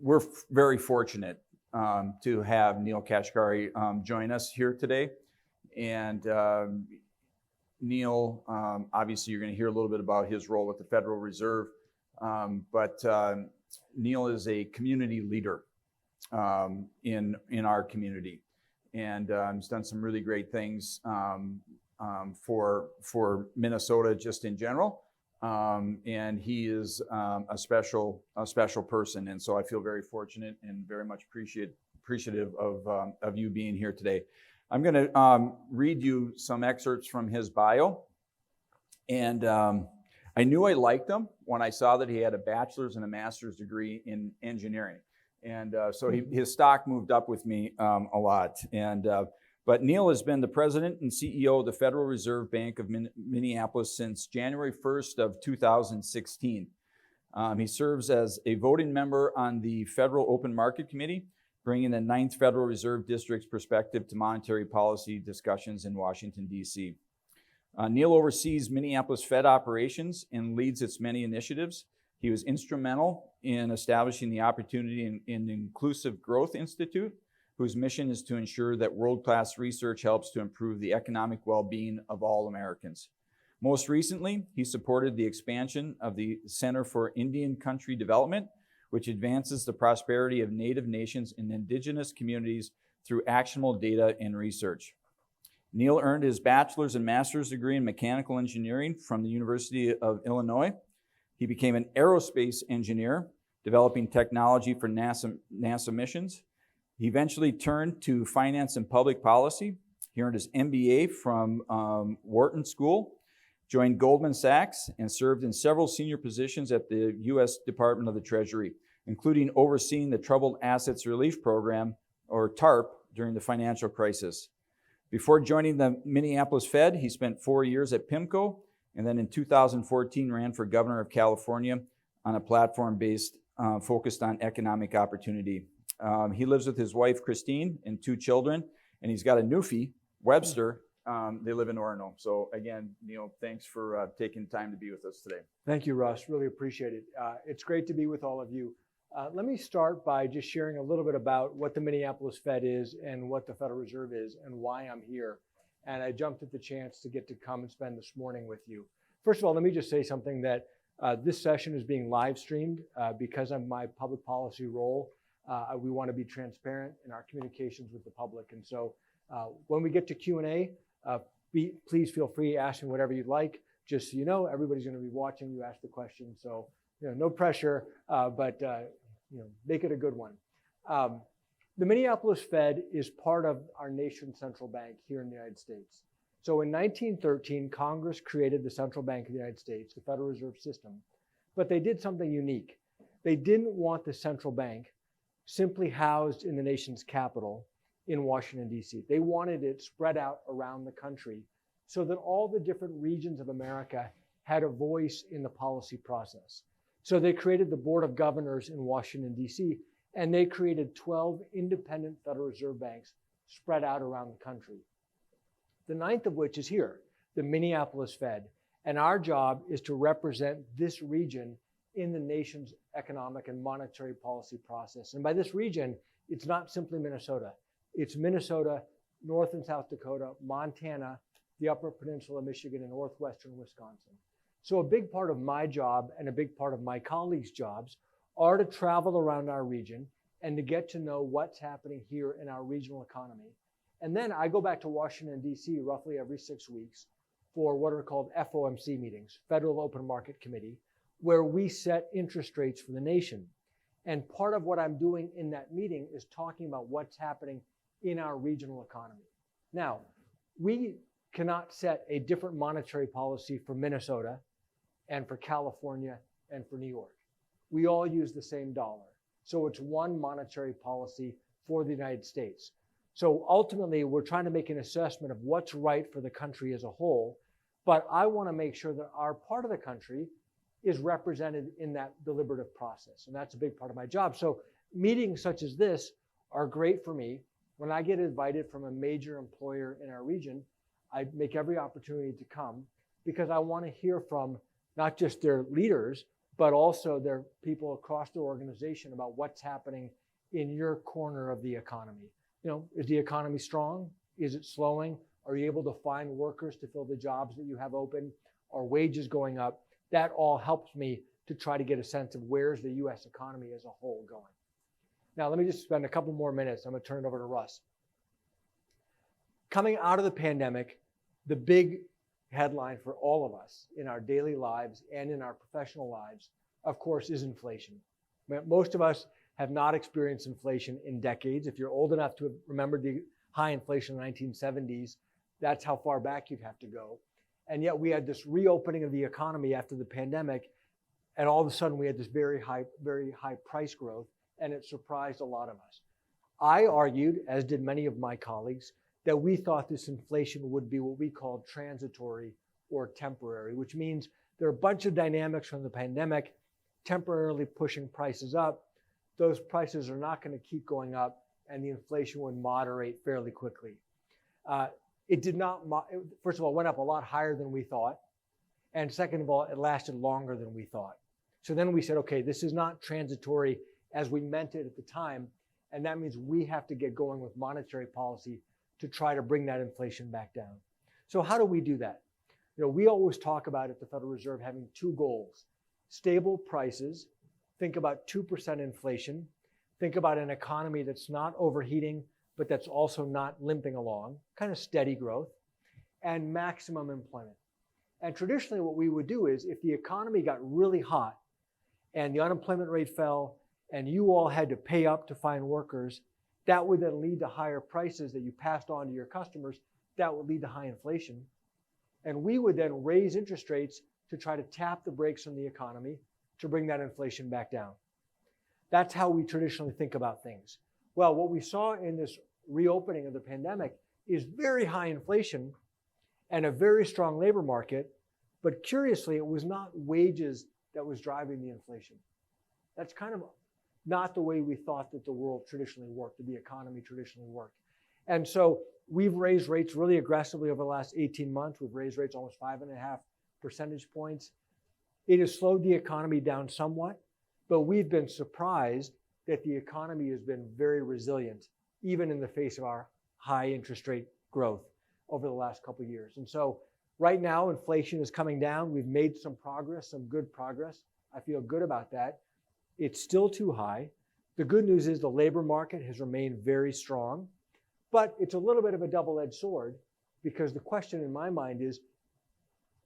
we're very fortunate to have Neel Kashkari join us here today. And Neel, obviously you're going to hear a little bit about his role with the Federal Reserve, but Neel is a community leader in our community, and he's done some really great things for Minnesota just in general. And he is a special person, and so I feel very fortunate and very much appreciative of you being here today. I'm going to read you some excerpts from his bio, and I knew I liked him when I saw that he had a bachelor's and a master's degree in engineering, and so his stock moved up with me a lot. But Neel has been the president and CEO of the Federal Reserve Bank of Minneapolis since January 1st of 2016. He serves as a voting member on the Federal Open Market Committee, bringing the 9th Federal Reserve District's perspective to monetary policy discussions in Washington, D.C. Neel oversees Minneapolis Fed operations and leads its many initiatives. He was instrumental in establishing the Opportunity and Inclusive Growth Institute, whose mission is to ensure that world-class research helps to improve the economic well-being of all Americans. Most recently, he supported the expansion of the Center for Indian Country Development, which advances the prosperity of Native nations and indigenous communities through actionable data and research. Neel earned his bachelor's and master's degree in mechanical engineering from the University of Illinois. He became an aerospace engineer, developing technology for NASA missions. He eventually turned to finance and public policy. He earned his MBA from Wharton School, joined Goldman Sachs, and served in several senior positions at the U.S. Department of the Treasury, including overseeing the Troubled Assets Relief Program, or TARP, during the financial crisis. Before joining the Minneapolis Fed, he spent 4 years at PIMCO, and then in 2014 ran for governor of California on a platform focused on economic opportunity. He lives with his wife, Christine, and 2 children, and he's got a newfie, Webster. They live in Orono. So again, Neel, thanks for taking time to be with us today. Thank you, Russ. Really appreciate it. It's great to be with all of you. Let me start by just sharing a little bit about what the Minneapolis Fed is and what the Federal Reserve is and why I'm here. And I jumped at the chance to get to come and spend this morning with you. First of all, let me just say something that this session is being live streamed because of my public policy role. We want to be transparent in our communications with the public. And so when we get to Q&A, please feel free to ask me whatever you'd like. Just so you know, everybody's going to be watching you ask the question. So, no pressure, but make it a good one. The Minneapolis Fed is part of our nation's central bank here in the United States. So in 1913, Congress created the Central Bank of the United States, the Federal Reserve System, but they did something unique. They didn't want the central bank simply housed in the nation's capital in Washington, D.C. They wanted it spread out around the country so that all the different regions of America had a voice in the policy process. So they created the Board of Governors in Washington, D.C., and they created 12 independent Federal Reserve banks spread out around the country. The 9th of which is here, the Minneapolis Fed. And our job is to represent this region in the nation's economic and monetary policy process. And by this region, it's not simply Minnesota. It's Minnesota, North and South Dakota, Montana, the Upper Peninsula of Michigan, and northwestern Wisconsin. So a big part of my job and a big part of my colleagues' jobs are to travel around our region and to get to know what's happening here in our regional economy. And then I go back to Washington, D.C. roughly every 6 weeks for what are called FOMC meetings, Federal Open Market Committee, where we set interest rates for the nation. And part of what I'm doing in that meeting is talking about what's happening in our regional economy. Now, we cannot set a different monetary policy for Minnesota and for California and for New York. We all use the same dollar. So it's one monetary policy for the United States. So ultimately, we're trying to make an assessment of what's right for the country as a whole, but I want to make sure that our part of the country is represented in that deliberative process, and that's a big part of my job. So meetings such as this are great for me. When I get invited from a major employer in our region, I make every opportunity to come because I want to hear from not just their leaders, but also there are people across the organization about what's happening in your corner of the economy. Is the economy strong? Is it slowing? Are you able to find workers to fill the jobs that you have open? Are wages going up? That all helps me to try to get a sense of where's the US economy as a whole going. Now, let me just spend a couple more minutes. I'm going to turn it over to Russ. Coming out of the pandemic, the big headline for all of us in our daily lives and in our professional lives, of course, is inflation. Most of us have not experienced inflation in decades. If you're old enough to remember the high inflation in the 1970s, that's how far back you'd have to go. And yet we had this reopening of the economy after the pandemic, and all of a sudden we had this very high price growth, and it surprised a lot of us. I argued, as did many of my colleagues, that we thought this inflation would be what we called transitory or temporary, which means there are a bunch of dynamics from the pandemic temporarily pushing prices up. Those prices are not going to keep going up, and the inflation would moderate fairly quickly. It did not, first of all, went up a lot higher than we thought. And second of all, it lasted longer than we thought. So then we said, okay, this is not transitory as we meant it at the time. And that means we have to get going with monetary policy to try to bring that inflation back down. So how do we do that? We always talk about at the Federal Reserve having two goals: stable prices, think about 2% inflation, think about an economy that's not overheating, but that's also not limping along, kind of steady growth, and maximum employment. And traditionally what we would do is if the economy got really hot and the unemployment rate fell and you all had to pay up to find workers, that would then lead to higher prices that you passed on to your customers. That would lead to high inflation. And we would then raise interest rates to try to tap the brakes on the economy to bring that inflation back down. That's how we traditionally think about things. Well, what we saw in this reopening of the pandemic is very high inflation and a very strong labor market, but curiously, it was not wages that was driving the inflation. That's kind of not the way we thought that the world traditionally worked, that the economy traditionally worked. And so we've raised rates really aggressively over the last 18 months. We've raised rates almost 5.5 percentage points. It has slowed the economy down somewhat, but we've been surprised that the economy has been very resilient, even in the face of our high interest rate growth over the last couple of years. And so right now, inflation is coming down. We've made some progress, some good progress. I feel good about that. It's still too high. The good news is the labor market has remained very strong, but it's a little bit of a double-edged sword because the question in my mind is,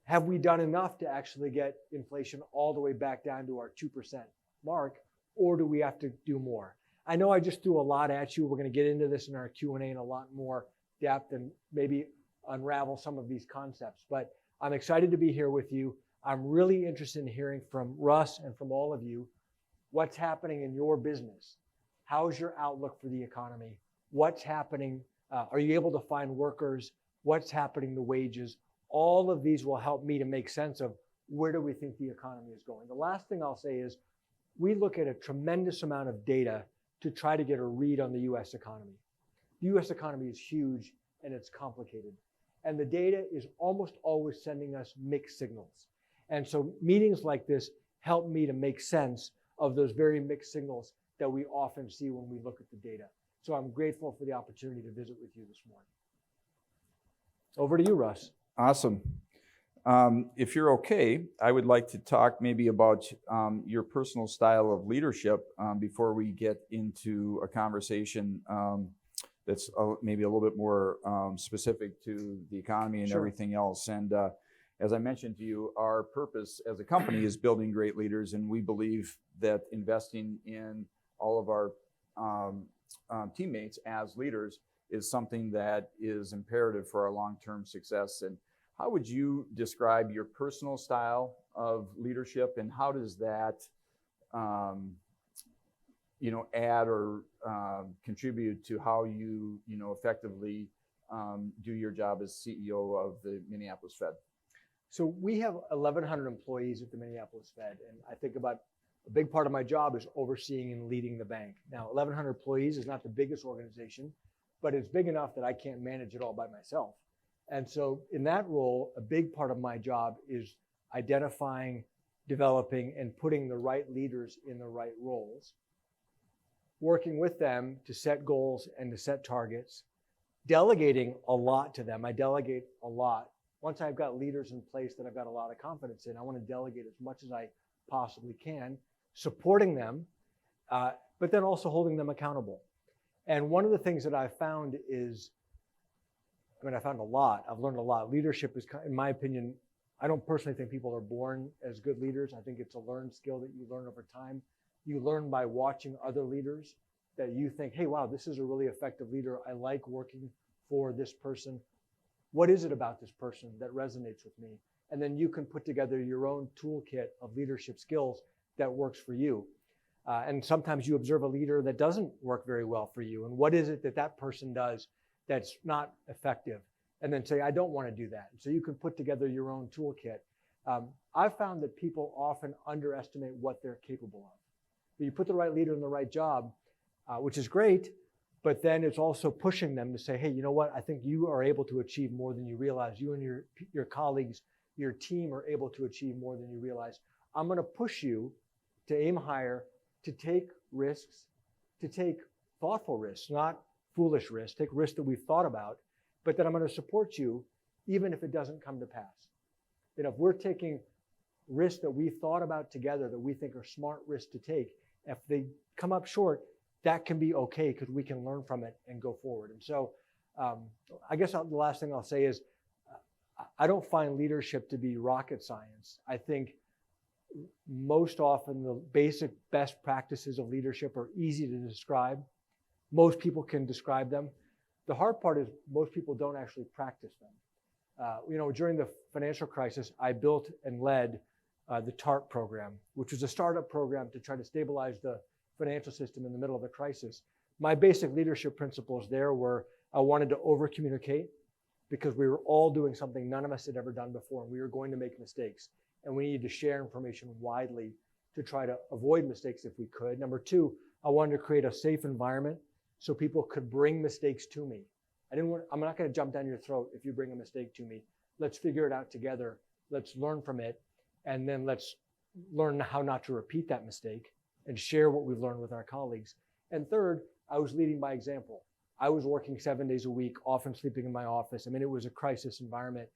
have we done enough to actually get inflation all the way back down to our 2% mark, or do we have to do more? I know I just threw a lot at you. We're going to get into this in our Q&A in a lot more depth and maybe unravel some of these concepts, but I'm excited to be here with you. I'm really interested in hearing from Russ and from all of you what's happening in your business. How's your outlook for the economy? What's happening? Are you able to find workers? What's happening to wages? All of these will help me to make sense of where do we think the economy is going. The last thing I'll say is we look at a tremendous amount of data to try to get a read on the US economy. The US economy is huge and it's complicated. And the data is almost always sending us mixed signals. And so meetings like this help me to make sense of those very mixed signals that we often see when we look at the data. So I'm grateful for the opportunity to visit with you this morning. Over to you, Russ. Awesome. If you're okay, I would like to talk maybe about your personal style of leadership before we get into a conversation that's maybe a little bit more specific to the economy and everything else. And as I mentioned to you, our purpose as a company is building great leaders, and we believe that investing in all of our teammates as leaders is something that is imperative for our long-term success. And how would you describe your personal style of leadership, and how does that add or contribute to how you effectively do your job as CEO of the Minneapolis Fed? So we have 1,100 employees at the Minneapolis Fed, and I think about a big part of my job is overseeing and leading the bank. Now, 1,100 employees is not the biggest organization, but it's big enough that I can't manage it all by myself. And so in that role, a big part of my job is identifying developing and putting the right leaders in the right roles, working with them to set goals and to set targets, delegating a lot to them. I delegate a lot. Once I've got leaders in place that I've got a lot of confidence in, I want to delegate as much as I possibly can, supporting them, but then also holding them accountable. And one of the things that I've found is, I found a lot. I've learned a lot. Leadership is, in my opinion, I don't personally think people are born as good leaders. I think it's a learned skill that you learn over time. You learn by watching other leaders that you think, hey, wow, this is a really effective leader. I like working for this person. What is it about this person that resonates with me? And then you can put together your own toolkit of leadership skills that works for you. And sometimes you observe a leader that doesn't work very well for you. And what is it that that person does that's not effective? And then say, I don't want to do that. So you can put together your own toolkit. I've found that people often underestimate what they're capable of. You put the right leader in the right job, which is great, but then it's also pushing them to say, hey, you know what? I think you are able to achieve more than you realize. You and your colleagues, your team are able to achieve more than you realize. I'm going to push you to aim higher, to take risks, to take thoughtful risks, not foolish risks, take risks that we've thought about, but that I'm going to support you even if it doesn't come to pass. You know, if we're taking risks that we've thought about together that we think are smart risks to take, if they come up short, that can be okay because we can learn from it and go forward. And so I guess the last thing I'll say is I don't find leadership to be rocket science. I think most often the basic best practices of leadership are easy to describe. Most people can describe them. The hard part is most people don't actually practice them. During the financial crisis, I built and led the TARP program, which was a startup program to try to stabilize the financial system in the middle of a crisis. My basic leadership principles there were I wanted to over-communicate because we were all doing something none of us had ever done before, and we were going to make mistakes. And we needed to share information widely to try to avoid mistakes if we could. Number two, I wanted to create a safe environment so people could bring mistakes to me. I'm not going to jump down your throat if you bring a mistake to me. Let's figure it out together. Let's learn from it. And then let's learn how not to repeat that mistake and share what we've learned with our colleagues. And third, I was leading by example. I was working 7 days a week, often sleeping in my office. I mean, it was a crisis environment.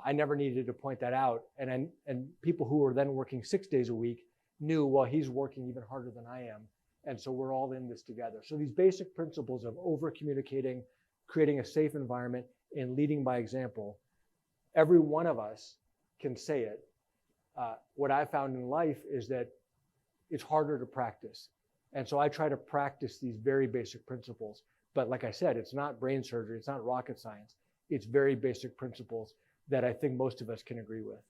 I never needed to point that out. And people who were then working 6 days a week knew, well, he's working even harder than I am. And so we're all in this together. So these basic principles of over-communicating, creating a safe environment, and leading by example, every one of us can say it. What I found in life is that it's harder to practice. And so I try to practice these very basic principles. But like I said, it's not brain surgery. It's not rocket science. It's very basic principles that I think most of us can agree with.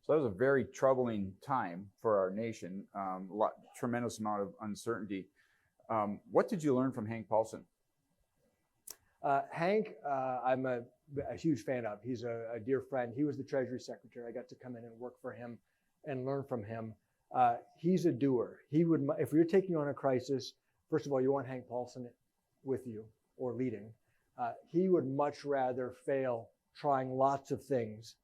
So that was a very troubling time for our nation, tremendous amount of uncertainty. What did you learn from Hank Paulson? Hank, I'm a huge fan of. He's a dear friend. He was the Treasury Secretary. I got to come in and work for him and learn from him. He's a doer. He would, if you're taking on a crisis, first of all, you want Hank Paulson with you or leading. He would much rather fail trying lots of things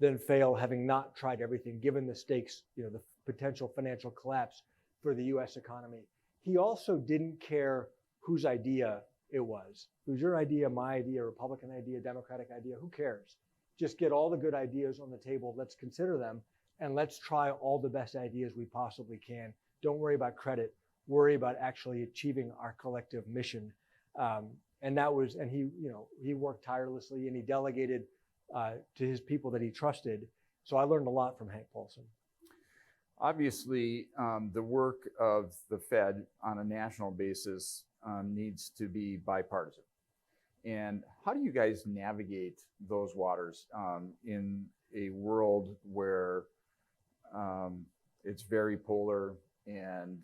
than fail having not tried everything, given the stakes, the potential financial collapse for the U.S. economy. He also didn't care whose idea it was. It was your idea, my idea, Republican idea, Democratic idea, who cares? Just get all the good ideas on the table. Let's consider them, and let's try all the best ideas we possibly can. Don't worry about credit. Worry about actually achieving our collective mission. And he worked tirelessly, and he delegated to his people that he trusted. So I learned a lot from Hank Paulson. Obviously, the work of the Fed on a national basis needs to be bipartisan. And how do you guys navigate those waters in a world where it's very polar and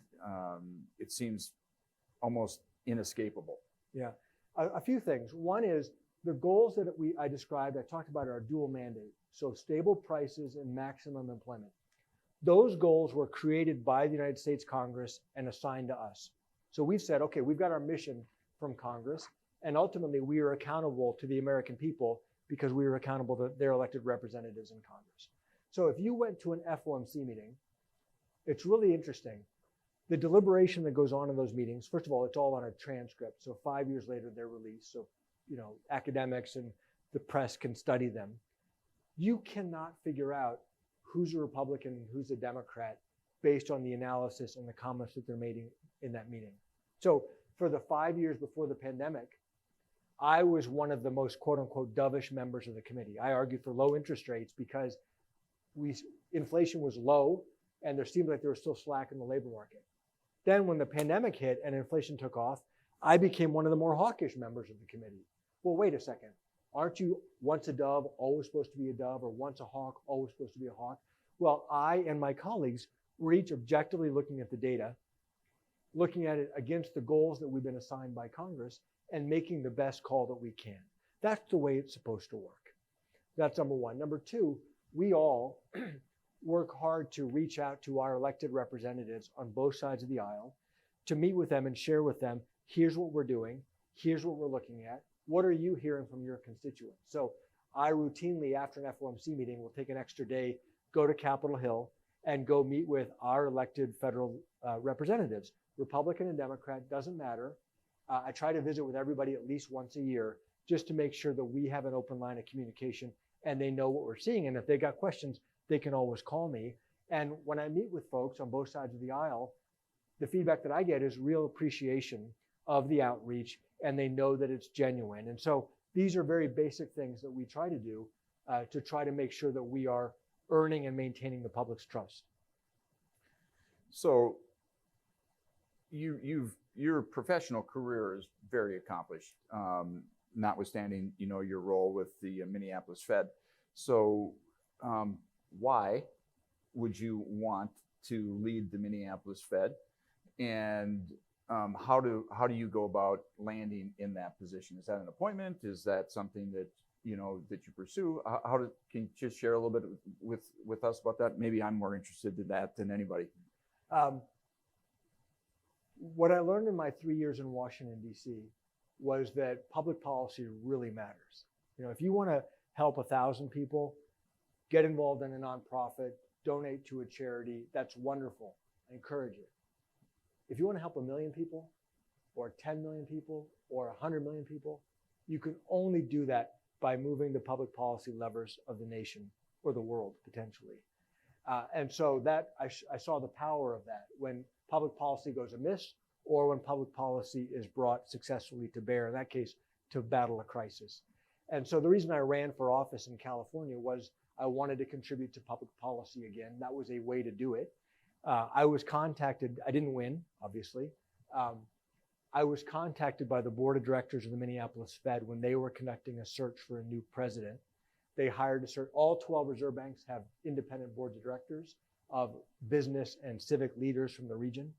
it seems almost inescapable? Yeah, a few things. One is the goals that I described, I talked about are dual mandate. So stable prices and maximum employment. Those goals were created by the United States Congress and assigned to us. So we've said, okay, we've got our mission from Congress, and ultimately we are accountable to the American people because we are accountable to their elected representatives in Congress. So if you went to an FOMC meeting, it's really interesting. The deliberation that goes on in those meetings, first of all, it's all on a transcript. So 5 years later, they're released. So, academics and the press can study them. You cannot figure out who's a Republican and who's a Democrat based on the analysis and the comments that they're making in that meeting. So for the 5 years before the pandemic, I was one of the most quote unquote dovish members of the committee. I argued for low interest rates because inflation was low and there seemed like there was still slack in the labor market. Then when the pandemic hit and inflation took off, I became one of the more hawkish members of the committee. Well, wait a second. Aren't you once a dove, always supposed to be a dove, or once a hawk, always supposed to be a hawk? Well, I and my colleagues were each objectively looking at the data, looking at it against the goals that we've been assigned by Congress, and making the best call that we can. That's the way it's supposed to work. That's number one. Number two, we all work hard to reach out to our elected representatives on both sides of the aisle, to meet with them and share with them, here's what we're doing, here's what we're looking at, what are you hearing from your constituents? So I routinely, after an FOMC meeting, will take an extra day, go to Capitol Hill, and go meet with our elected federal representatives. Republican and Democrat, doesn't matter. I try to visit with everybody at least once a year just to make sure that we have an open line of communication and they know what we're seeing. And if they got questions, they can always call me. And when I meet with folks on both sides of the aisle, the feedback that I get is real appreciation of the outreach, and they know that it's genuine. And so these are very basic things that we try to do to try to make sure that we are earning and maintaining the public's trust. So your professional career is very accomplished, notwithstanding your role with the Minneapolis Fed. So why would you want to lead the Minneapolis Fed, and how do you go about landing in that position? Is that an appointment? Is that something that that you pursue? Can you just share a little bit with us about that? Maybe I'm more interested in that than anybody. What I learned in my 3 years in Washington, D.C. was that public policy really matters. If you want to help 1,000 people, get involved in a nonprofit, donate to a charity, that's wonderful. I encourage it. If you want to help 1 million people or 10 million people or 100 million people, you can only do that by moving the public policy levers of the nation or the world, potentially. And so that I saw the power of that when public policy goes amiss or when public policy is brought successfully to bear, in that case, to battle a crisis. And so the reason I ran for office in California was I wanted to contribute to public policy again. That was a way to do it. I was contacted, I didn't win, obviously. I was contacted by the board of directors of the Minneapolis Fed when they were conducting a search for a new president. They hired a search. All 12 reserve banks have independent boards of directors of business and civic leaders from the region.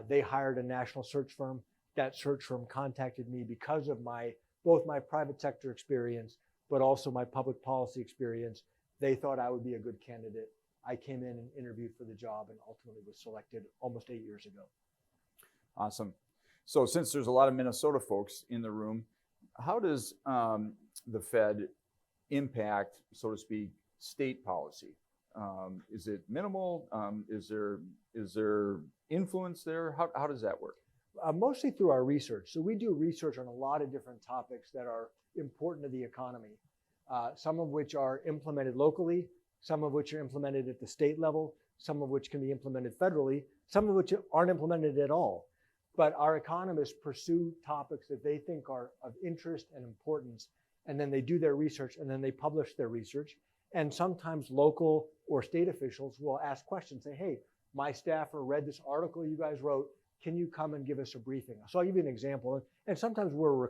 They hired a national search firm. That search firm contacted me because of both my private sector experience, but also my public policy experience. They thought I would be a good candidate. I came in and interviewed for the job and ultimately was selected almost 8 years ago. Awesome. So since there's a lot of Minnesota folks in the room, how does the Fed impact, so to speak, state policy? Is it minimal? Is there influence there? How does that work? Mostly through our research. So we do research on a lot of different topics that are important to the economy, some of which are implemented locally, some of which are implemented at the state level, some of which can be implemented federally, some of which aren't implemented at all. But our economists pursue topics that they think are of interest and importance, and then they do their research, and then they publish their research. And sometimes local or state officials will ask questions, say, hey, my staffer read this article you guys wrote. Can you come and give us a briefing? So I'll give you an example. And sometimes we're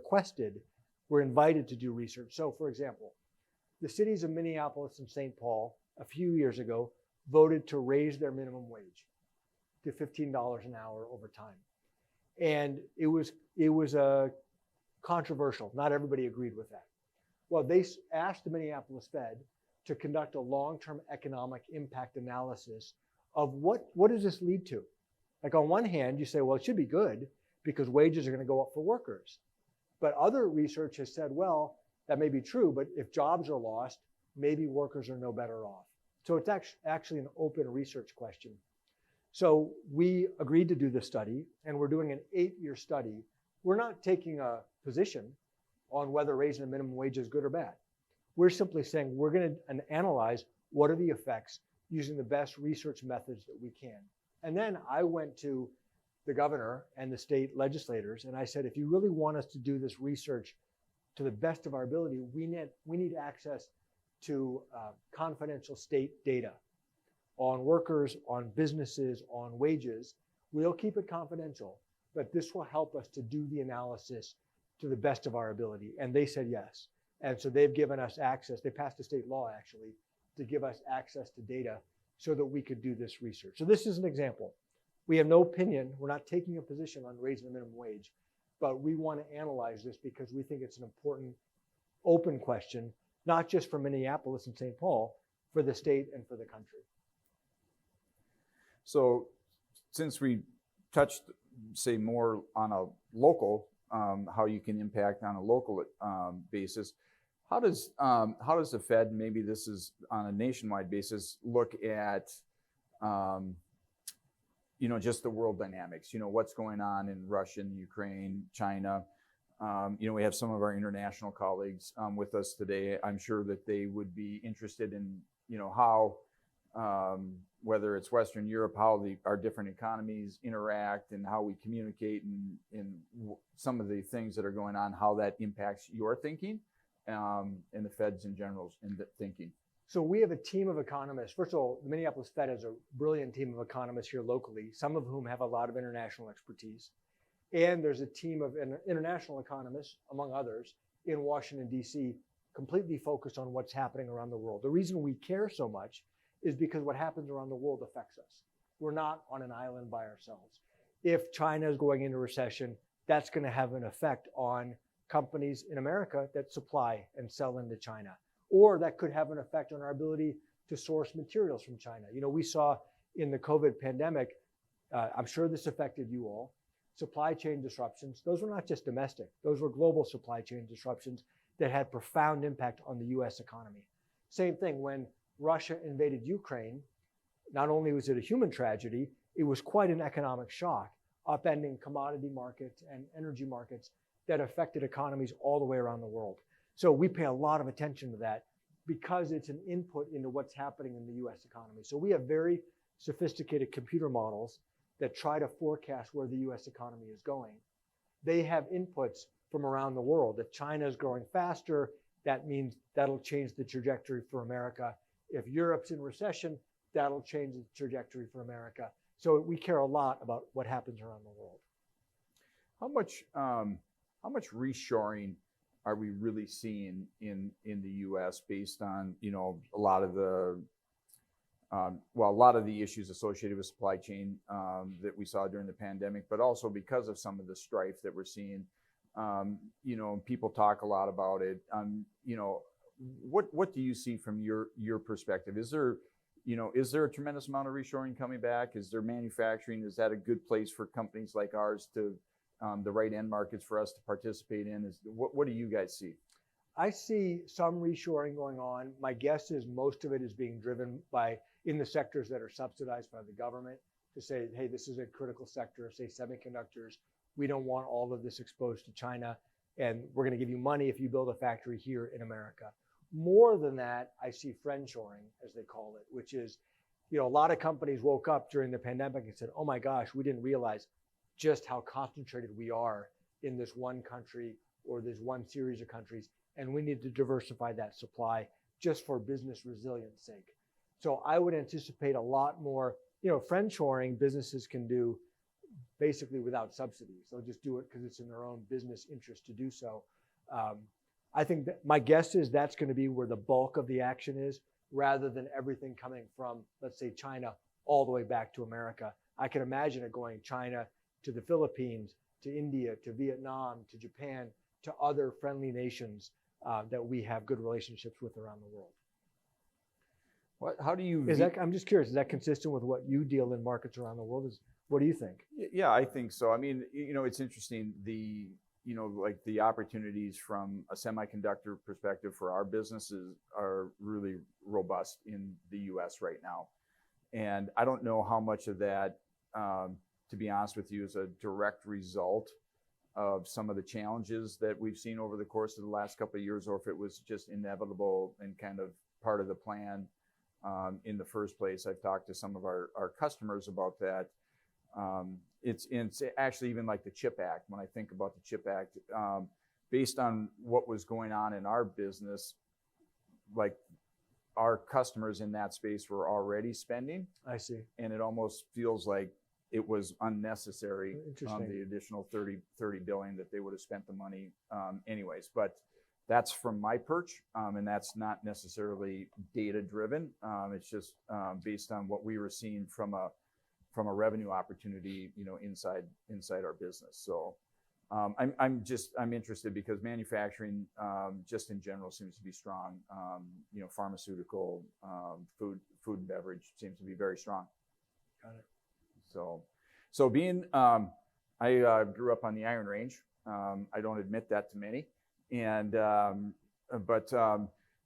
invited to do research. So for example, the cities of Minneapolis and St. Paul a few years ago voted to raise their minimum wage to $15 an hour over time. And it was controversial. Not everybody agreed with that. Well, they asked the Minneapolis Fed to conduct a long-term economic impact analysis of what does this lead to? Like on one hand, you say, well, it should be good because wages are going to go up for workers. But other research has said, well, that may be true, but if jobs are lost, maybe workers are no better off. So it's actually an open research question. So we agreed to do this study, and we're doing an 8-year study. We're not taking a position on whether raising the minimum wage is good or bad. We're simply saying we're going to analyze what are the effects using the best research methods that we can. And then I went to the governor and the state legislators, and I said, if you really want us to do this research to the best of our ability, we need access to confidential state data on workers, on businesses, on wages. We'll keep it confidential, but this will help us to do the analysis to the best of our ability. And they said yes. And so they've given us access. They passed a state law, actually, to give us access to data so that we could do this research. So this is an example. We have no opinion. We're not taking a position on raising the minimum wage, but we want to analyze this because we think it's an important open question, not just for Minneapolis and St. Paul, for the state and for the country. So since we touched, say, more on a local, how you can impact on a local basis, how does the Fed, maybe this is on a nationwide basis, look at just the world dynamics, what's going on in Russia, Ukraine, China. We have some of our international colleagues with us today. I'm sure that they would be interested in, how, whether it's Western Europe, how our different economies interact and how we communicate and some of the things that are going on, how that impacts your thinking and the Fed's in general in the thinking. So we have a team of economists. First of all, the Minneapolis Fed has a brilliant team of economists here locally, some of whom have a lot of international expertise. And there's a team of international economists, among others, in Washington, D.C., completely focused on what's happening around the world. The reason we care so much is because what happens around the world affects us. We're not on an island by ourselves. If China is going into recession, that's going to have an effect on companies in America that supply and sell into China. Or that could have an effect on our ability to source materials from China. We saw in the COVID pandemic, I'm sure this affected you all, supply chain disruptions. Those were not just domestic. Those were global supply chain disruptions that had profound impact on the US economy. Same thing when Russia invaded Ukraine. Not only was it a human tragedy, it was quite an economic shock, upending commodity markets and energy markets that affected economies all the way around the world. So we pay a lot of attention to that because it's an input into what's happening in the US economy. So we have very sophisticated computer models that try to forecast where the US economy is going. They have inputs from around the world. If China is growing faster, that means that'll change the trajectory for America. If Europe's in recession, that'll change the trajectory for America. So we care a lot about what happens around the world. How much reshoring are we really seeing in the U.S. based on a lot of the issues associated with supply chain that we saw during the pandemic, but also because of some of the strife that we're seeing. People talk a lot about it. What do you see from your perspective? Is there a tremendous amount of reshoring coming back? Is there manufacturing? Is that a good place for companies like ours to the right end markets for us to participate in? What do you guys see? I see some reshoring going on. My guess is most of it is being driven in the sectors that are subsidized by the government to say, hey, this is a critical sector, say semiconductors. We don't want all of this exposed to China, and we're going to give you money if you build a factory here in America. More than that, I see friendshoring, as they call it, which is, a lot of companies woke up during the pandemic and said, oh my gosh, we didn't realize just how concentrated we are in this one country or this one series of countries, and we need to diversify that supply just for business resilience sake. So I would anticipate a lot more, friendshoring businesses can do basically without subsidies. They'll just do it because it's in their own business interest to do so. I think that my guess is that's going to be where the bulk of the action is, rather than everything coming from, let's say, China all the way back to America. I can imagine it going China to the Philippines, to India, to Vietnam, to Japan, to other friendly nations that we have good relationships with around the world. How do you? I'm just curious. Is that consistent with what you deal in markets around the world? What do you think? Yeah, I think so. I mean, it's interesting. The like the opportunities from a semiconductor perspective for our businesses are really robust in the U.S. right now. And I don't know how much of that, to be honest with you, is a direct result of some of the challenges that we've seen over the course of the last couple of years, or if it was just inevitable and kind of part of the plan in the first place. I've talked to some of our customers about that. It's actually even like the CHIP Act. When I think about the CHIP Act, based on what was going on in our business, like our customers in that space were already spending. I see. And it almost feels like it was unnecessary, Interesting. the additional 30 billion that they would have spent the money anyways. But that's from my perch, and that's not necessarily data driven. It's just based on what we were seeing from a revenue opportunity, inside our business. So I'm interested because manufacturing just in general seems to be strong. Pharmaceutical, food and beverage seems to be very strong. Got it. So being I grew up on the Iron Range. I don't admit that to many, but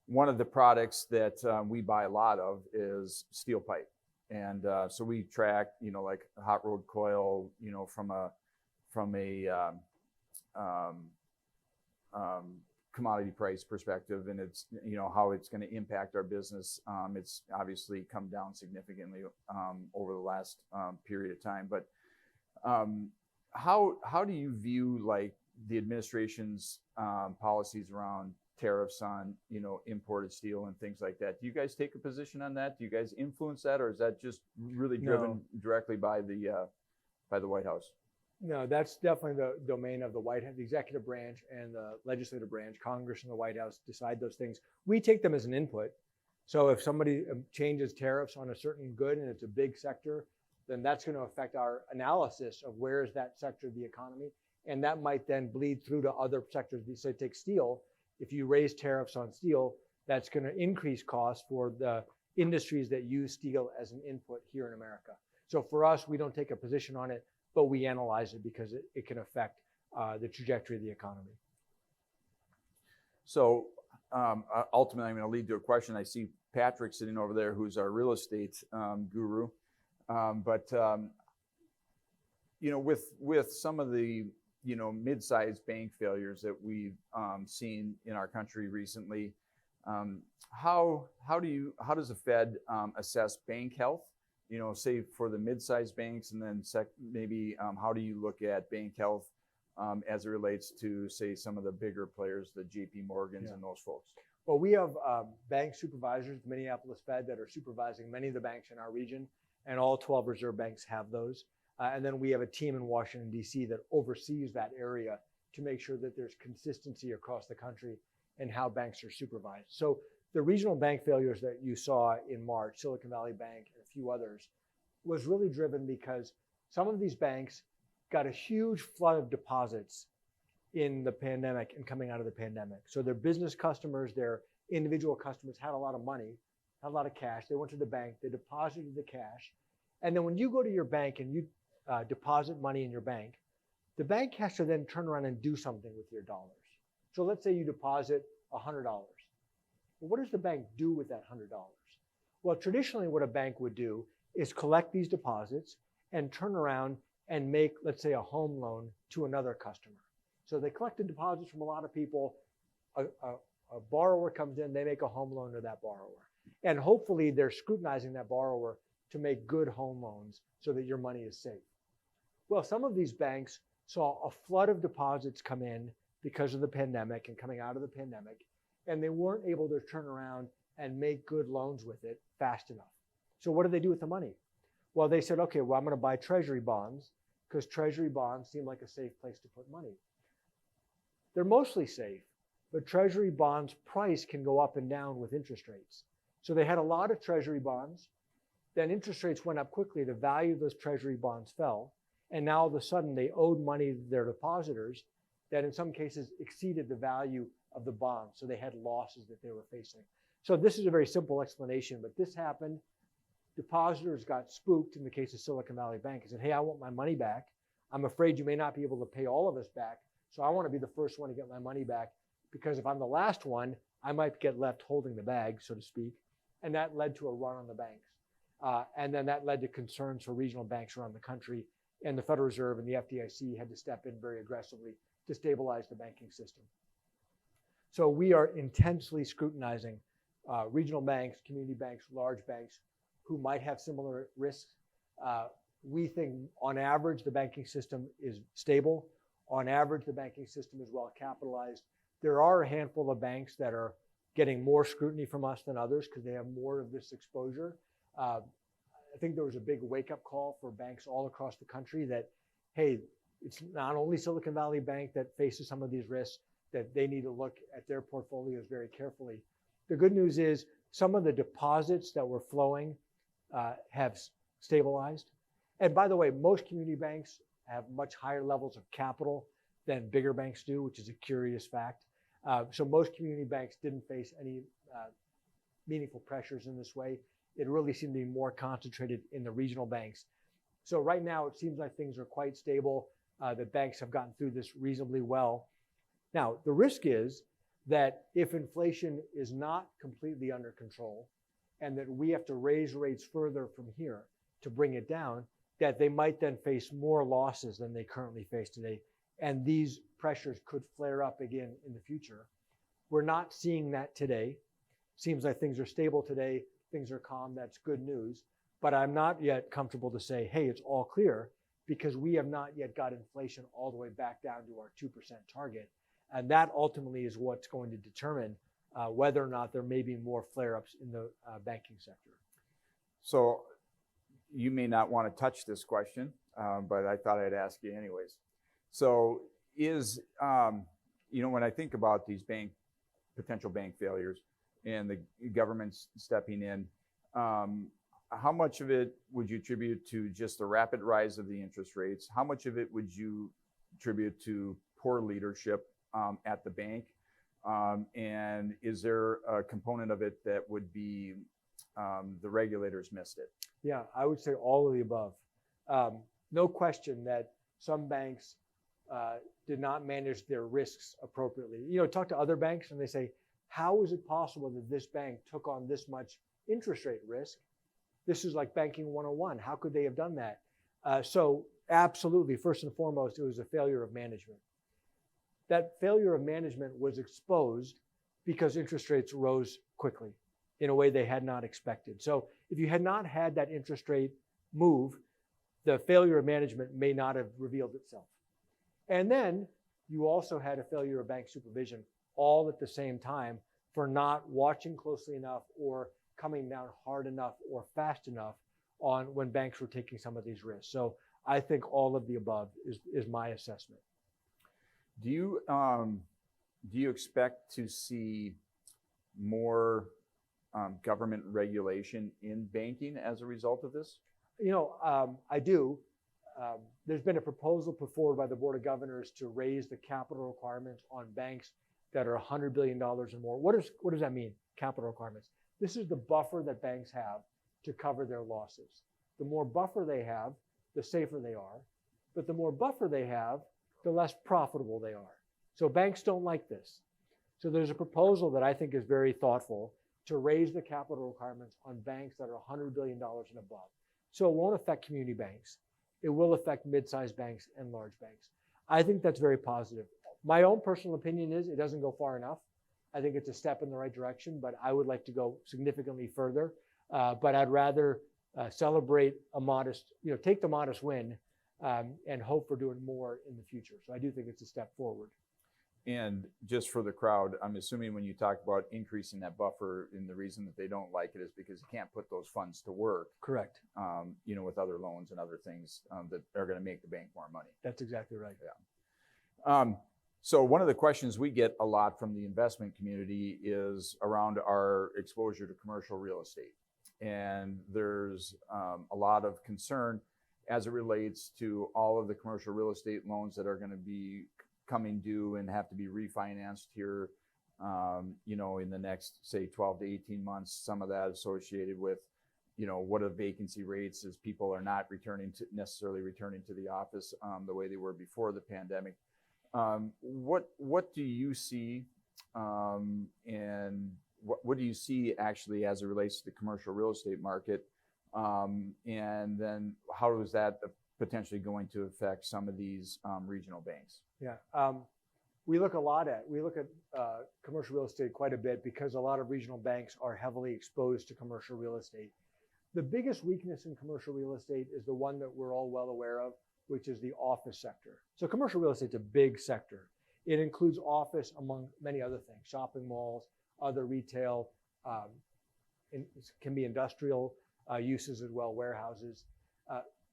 one of the products that we buy a lot of is steel pipe. And so we track, like hot rolled coil, from a commodity price perspective, and it's, how it's going to impact our business. It's obviously come down significantly over the last period of time. But how do you view like the administration's policies around tariffs on, imported steel and things like that? Do you guys take a position on that? Do you guys influence that, or is that just really driven directly by the White House? No, that's definitely the domain of the White House, the executive branch and the legislative branch. Congress and the White House decide those things. We take them as an input. So if somebody changes tariffs on a certain good and it's a big sector, then that's going to affect our analysis of where is that sector of the economy. And that might then bleed through to other sectors. So take steel. If you raise tariffs on steel, that's going to increase costs for the industries that use steel as an input here in America. So for us, we don't take a position on it, but we analyze it because it can affect the trajectory of the economy. So ultimately, I'm going to lead to a question. I see Patrick sitting over there, who's our real estate guru. But with some of the mid-sized bank failures that we've seen in our country recently, how does the Fed assess bank health? Say for the mid-sized banks, and then maybe how do you look at bank health as it relates to, say, some of the bigger players, the JP Morgans and those folks? Well, we have bank supervisors, the Minneapolis Fed, that are supervising many of the banks in our region, and all 12 reserve banks have those. And then we have a team in Washington, D.C. that oversees that area to make sure that there's consistency across the country and how banks are supervised. So the regional bank failures that you saw in March, Silicon Valley Bank and a few others, was really driven because some of these banks got a huge flood of deposits in the pandemic and coming out of the pandemic. So their business customers, their individual customers had a lot of money, had a lot of cash. They went to the bank, they deposited the cash. And then when you go to your bank and you deposit money in your bank, the bank has to then turn around and do something with your dollars. So let's say you deposit $100. Well, what does the bank do with that $100? Well, traditionally what a bank would do is collect these deposits and turn around and make, let's say, a home loan to another customer. So they collected deposits from a lot of people. A borrower comes in, they make a home loan to that borrower. And hopefully they're scrutinizing that borrower to make good home loans so that your money is safe. Well, some of these banks saw a flood of deposits come in because of the pandemic and coming out of the pandemic, and they weren't able to turn around and make good loans with it fast enough. So what did they do with the money? Well, they said, okay, well, I'm going to buy treasury bonds because treasury bonds seem like a safe place to put money. They're mostly safe, but treasury bonds price can go up and down with interest rates. So they had a lot of treasury bonds. Then interest rates went up quickly. The value of those treasury bonds fell. And now all of a sudden they owed money to their depositors that in some cases exceeded the value of the bonds. So they had losses that they were facing. So this is a very simple explanation, but this happened. Depositors got spooked in the case of Silicon Valley Bank and said, hey, I want my money back. I'm afraid you may not be able to pay all of us back. So I want to be the first one to get my money back, because if I'm the last one, I might get left holding the bag, so to speak. And that led to a run on the banks. And then that led to concerns for regional banks around the country. And the Federal Reserve and the FDIC had to step in very aggressively to stabilize the banking system. So we are intensely scrutinizing regional banks, community banks, large banks who might have similar risks. We think on average, the banking system is stable. On average, the banking system is well capitalized. There are a handful of banks that are getting more scrutiny from us than others because they have more of this exposure. I think there was a big wake-up call for banks all across the country that, hey, it's not only Silicon Valley Bank that faces some of these risks, that they need to look at their portfolios very carefully. The good news is some of the deposits that were flowing have stabilized. And by the way, most community banks have much higher levels of capital than bigger banks do, which is a curious fact. So most community banks didn't face any meaningful pressures in this way. It really seemed to be more concentrated in the regional banks. So right now, it seems like things are quite stable. The banks have gotten through this reasonably well. Now, the risk is that if inflation is not completely under control and that we have to raise rates further from here to bring it down, that they might then face more losses than they currently face today. And these pressures could flare up again in the future. We're not seeing that today. Seems like things are stable today. Things are calm. That's good news. But I'm not yet comfortable to say, hey, it's all clear, because we have not yet got inflation all the way back down to our 2% target. And that ultimately is what's going to determine whether or not there may be more flare-ups in the banking sector. So you may not want to touch this question, but I thought I'd ask you anyways. So is, when I think about these potential bank failures and the government's stepping in, how much of it would you attribute to just the rapid rise of the interest rates? How much of it would you attribute to poor leadership at the bank? And is there a component of it that would be the regulators missed it? Yeah, I would say all of the above. No question that some banks did not manage their risks appropriately. Talk to other banks and they say, how is it possible that this bank took on this much interest rate risk? This is like banking 101. How could they have done that? So absolutely, first and foremost, it was a failure of management. That failure of management was exposed because interest rates rose quickly in a way they had not expected. So if you had not had that interest rate move, the failure of management may not have revealed itself. And then you also had a failure of bank supervision all at the same time for not watching closely enough or coming down hard enough or fast enough on when banks were taking some of these risks. So I think all of the above is my assessment. Do you expect to see more government regulation in banking as a result of this? I do. There's been a proposal put forward by the Board of Governors to raise the capital requirements on banks that are $100 billion or more. What does that mean, capital requirements? This is the buffer that banks have to cover their losses. The more buffer they have, the safer they are. But the more buffer they have, the less profitable they are. So banks don't like this. So there's a proposal that I think is very thoughtful to raise the capital requirements on banks that are $100 billion and above. So it won't affect community banks. It will affect mid-sized banks and large banks. I think that's very positive. My own personal opinion is it doesn't go far enough. I think it's a step in the right direction, but I would like to go significantly further. But I'd rather celebrate a modest, take the modest win and hope for doing more in the future. So I do think it's a step forward. And just for the crowd, I'm assuming when you talk about increasing that buffer, and the reason that they don't like it is because you can't put those funds to work. Correct. With other loans and other things that are going to make the bank more money. That's exactly right. Yeah. So one of the questions we get a lot from the investment community is around our exposure to commercial real estate. And there's a lot of concern as it relates to all of the commercial real estate loans that are going to be coming due and have to be refinanced here, in the next, say, 12 to 18 months. Some of that associated with, what are vacancy rates as people are not necessarily returning to the office the way they were before the pandemic. What do you see, and what do you see actually as it relates to the commercial real estate market, and then how is that potentially going to affect some of these regional banks? Yeah. We look at commercial real estate quite a bit because a lot of regional banks are heavily exposed to commercial real estate. The biggest weakness in commercial real estate is the one that we're all well aware of, which is the office sector. So commercial real estate is a big sector. It includes office among many other things, shopping malls, other retail, it can be industrial uses as well, warehouses.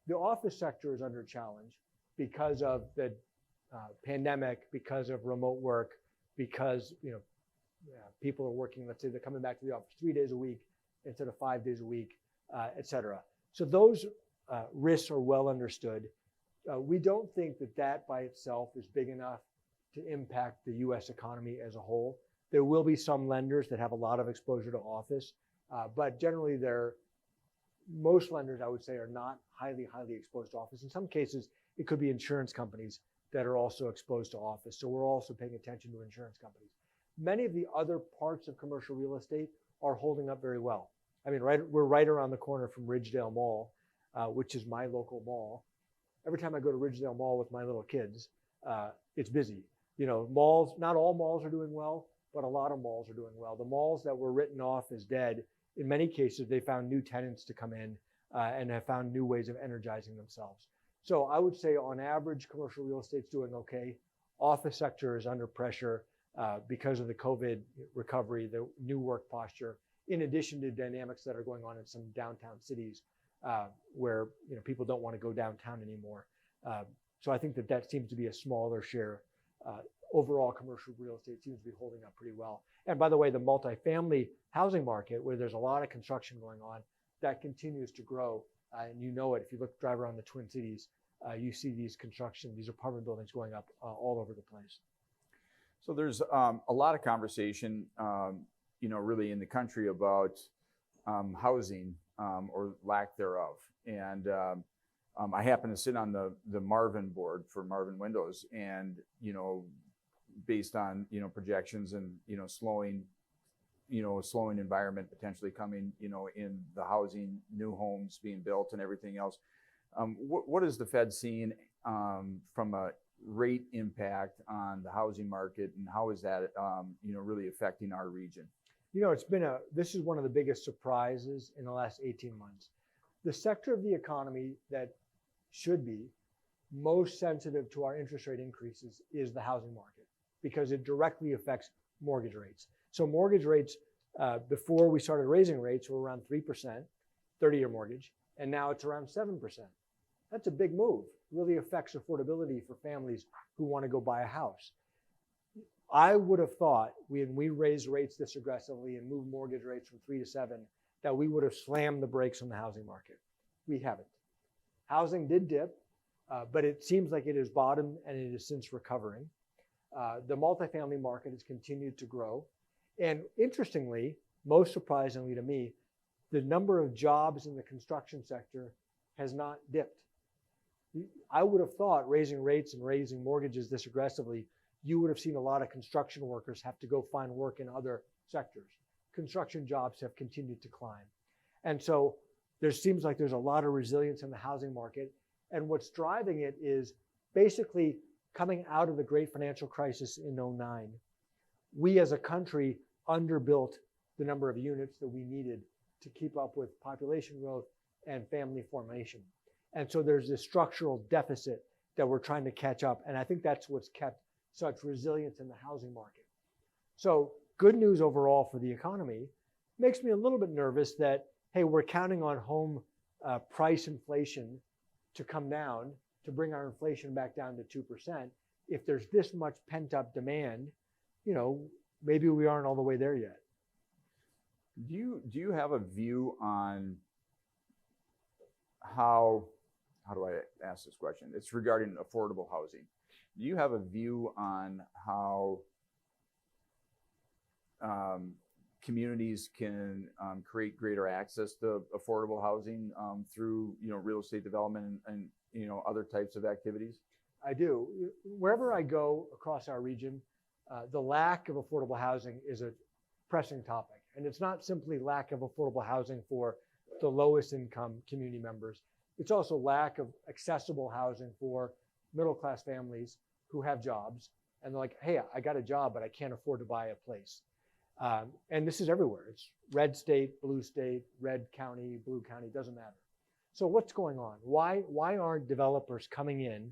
The office sector is under challenge because of the pandemic, because of remote work, because people are working, let's say they're coming back to the office 3 days a week instead of 5 days a week, et cetera. So those risks are well understood. We don't think that by itself is big enough to impact the US economy as a whole. There will be some lenders that have a lot of exposure to office, but generally most lenders, I would say, are not highly exposed to office. In some cases, it could be insurance companies that are also exposed to office. So we're also paying attention to insurance companies. Many of the other parts of commercial real estate are holding up very well. I mean, we're right around the corner from Ridgedale Mall, which is my local mall. Every time I go to Ridgedale Mall with my little kids, it's busy. Malls, not all malls are doing well, but a lot of malls are doing well. The malls that were written off as dead, in many cases, they found new tenants to come in and have found new ways of energizing themselves. So I would say on average, commercial real estate's doing okay. Office sector is under pressure because of the COVID recovery, the new work posture, in addition to dynamics that are going on in some downtown cities where people don't want to go downtown anymore. So I think that seems to be a smaller share. Overall, commercial real estate seems to be holding up pretty well. And by the way, the multifamily housing market, where there's a lot of construction going on, that continues to grow. And if you drive around the Twin Cities, you see these apartment buildings going up all over the place. So there's a lot of conversation, really in the country about housing or lack thereof. And I happen to sit on the Marvin board for Marvin Windows, and based on projections and slowing environment potentially coming in the housing, new homes being built and everything else. What is the Fed seeing from a rate impact on the housing market, and how is that really affecting our region? This is one of the biggest surprises in the last 18 months. The sector of the economy that should be most sensitive to our interest rate increases is the housing market, because it directly affects mortgage rates. So mortgage rates, before we started raising rates, were around 3%, 30-year mortgage, and now it's around 7%. That's a big move. It really affects affordability for families who want to go buy a house. I would have thought when we raised rates this aggressively and moved mortgage rates from 3 to 7, that we would have slammed the brakes on the housing market. We haven't. Housing did dip, but it seems like it has bottomed and it is since recovering. The multifamily market has continued to grow. And interestingly, most surprisingly to me, the number of jobs in the construction sector has not dipped. I would have thought raising rates and raising mortgages this aggressively, you would have seen a lot of construction workers have to go find work in other sectors. Construction jobs have continued to climb. And so there seems like there's a lot of resilience in the housing market. And what's driving it is basically coming out of the great financial crisis in 2009. We as a country underbuilt the number of units that we needed to keep up with population growth and family formation. And so there's this structural deficit that we're trying to catch up. And I think that's what's kept such resilience in the housing market. So good news overall for the economy. Makes me a little bit nervous that, hey, we're counting on home price inflation to come down, to bring our inflation back down to 2%. If there's this much pent-up demand, maybe we aren't all the way there yet. Do you have a view on how do I ask this question? It's regarding affordable housing. Do you have a view on how communities can create greater access to affordable housing through real estate development and other types of activities? I do. Wherever I go across our region, the lack of affordable housing is a pressing topic. And it's not simply lack of affordable housing for the lowest income community members. It's also lack of accessible housing for middle-class families who have jobs. And they're like, hey, I got a job, but I can't afford to buy a place. And this is everywhere. It's red state, blue county, blue county, doesn't matter. So what's going on? Why aren't developers coming in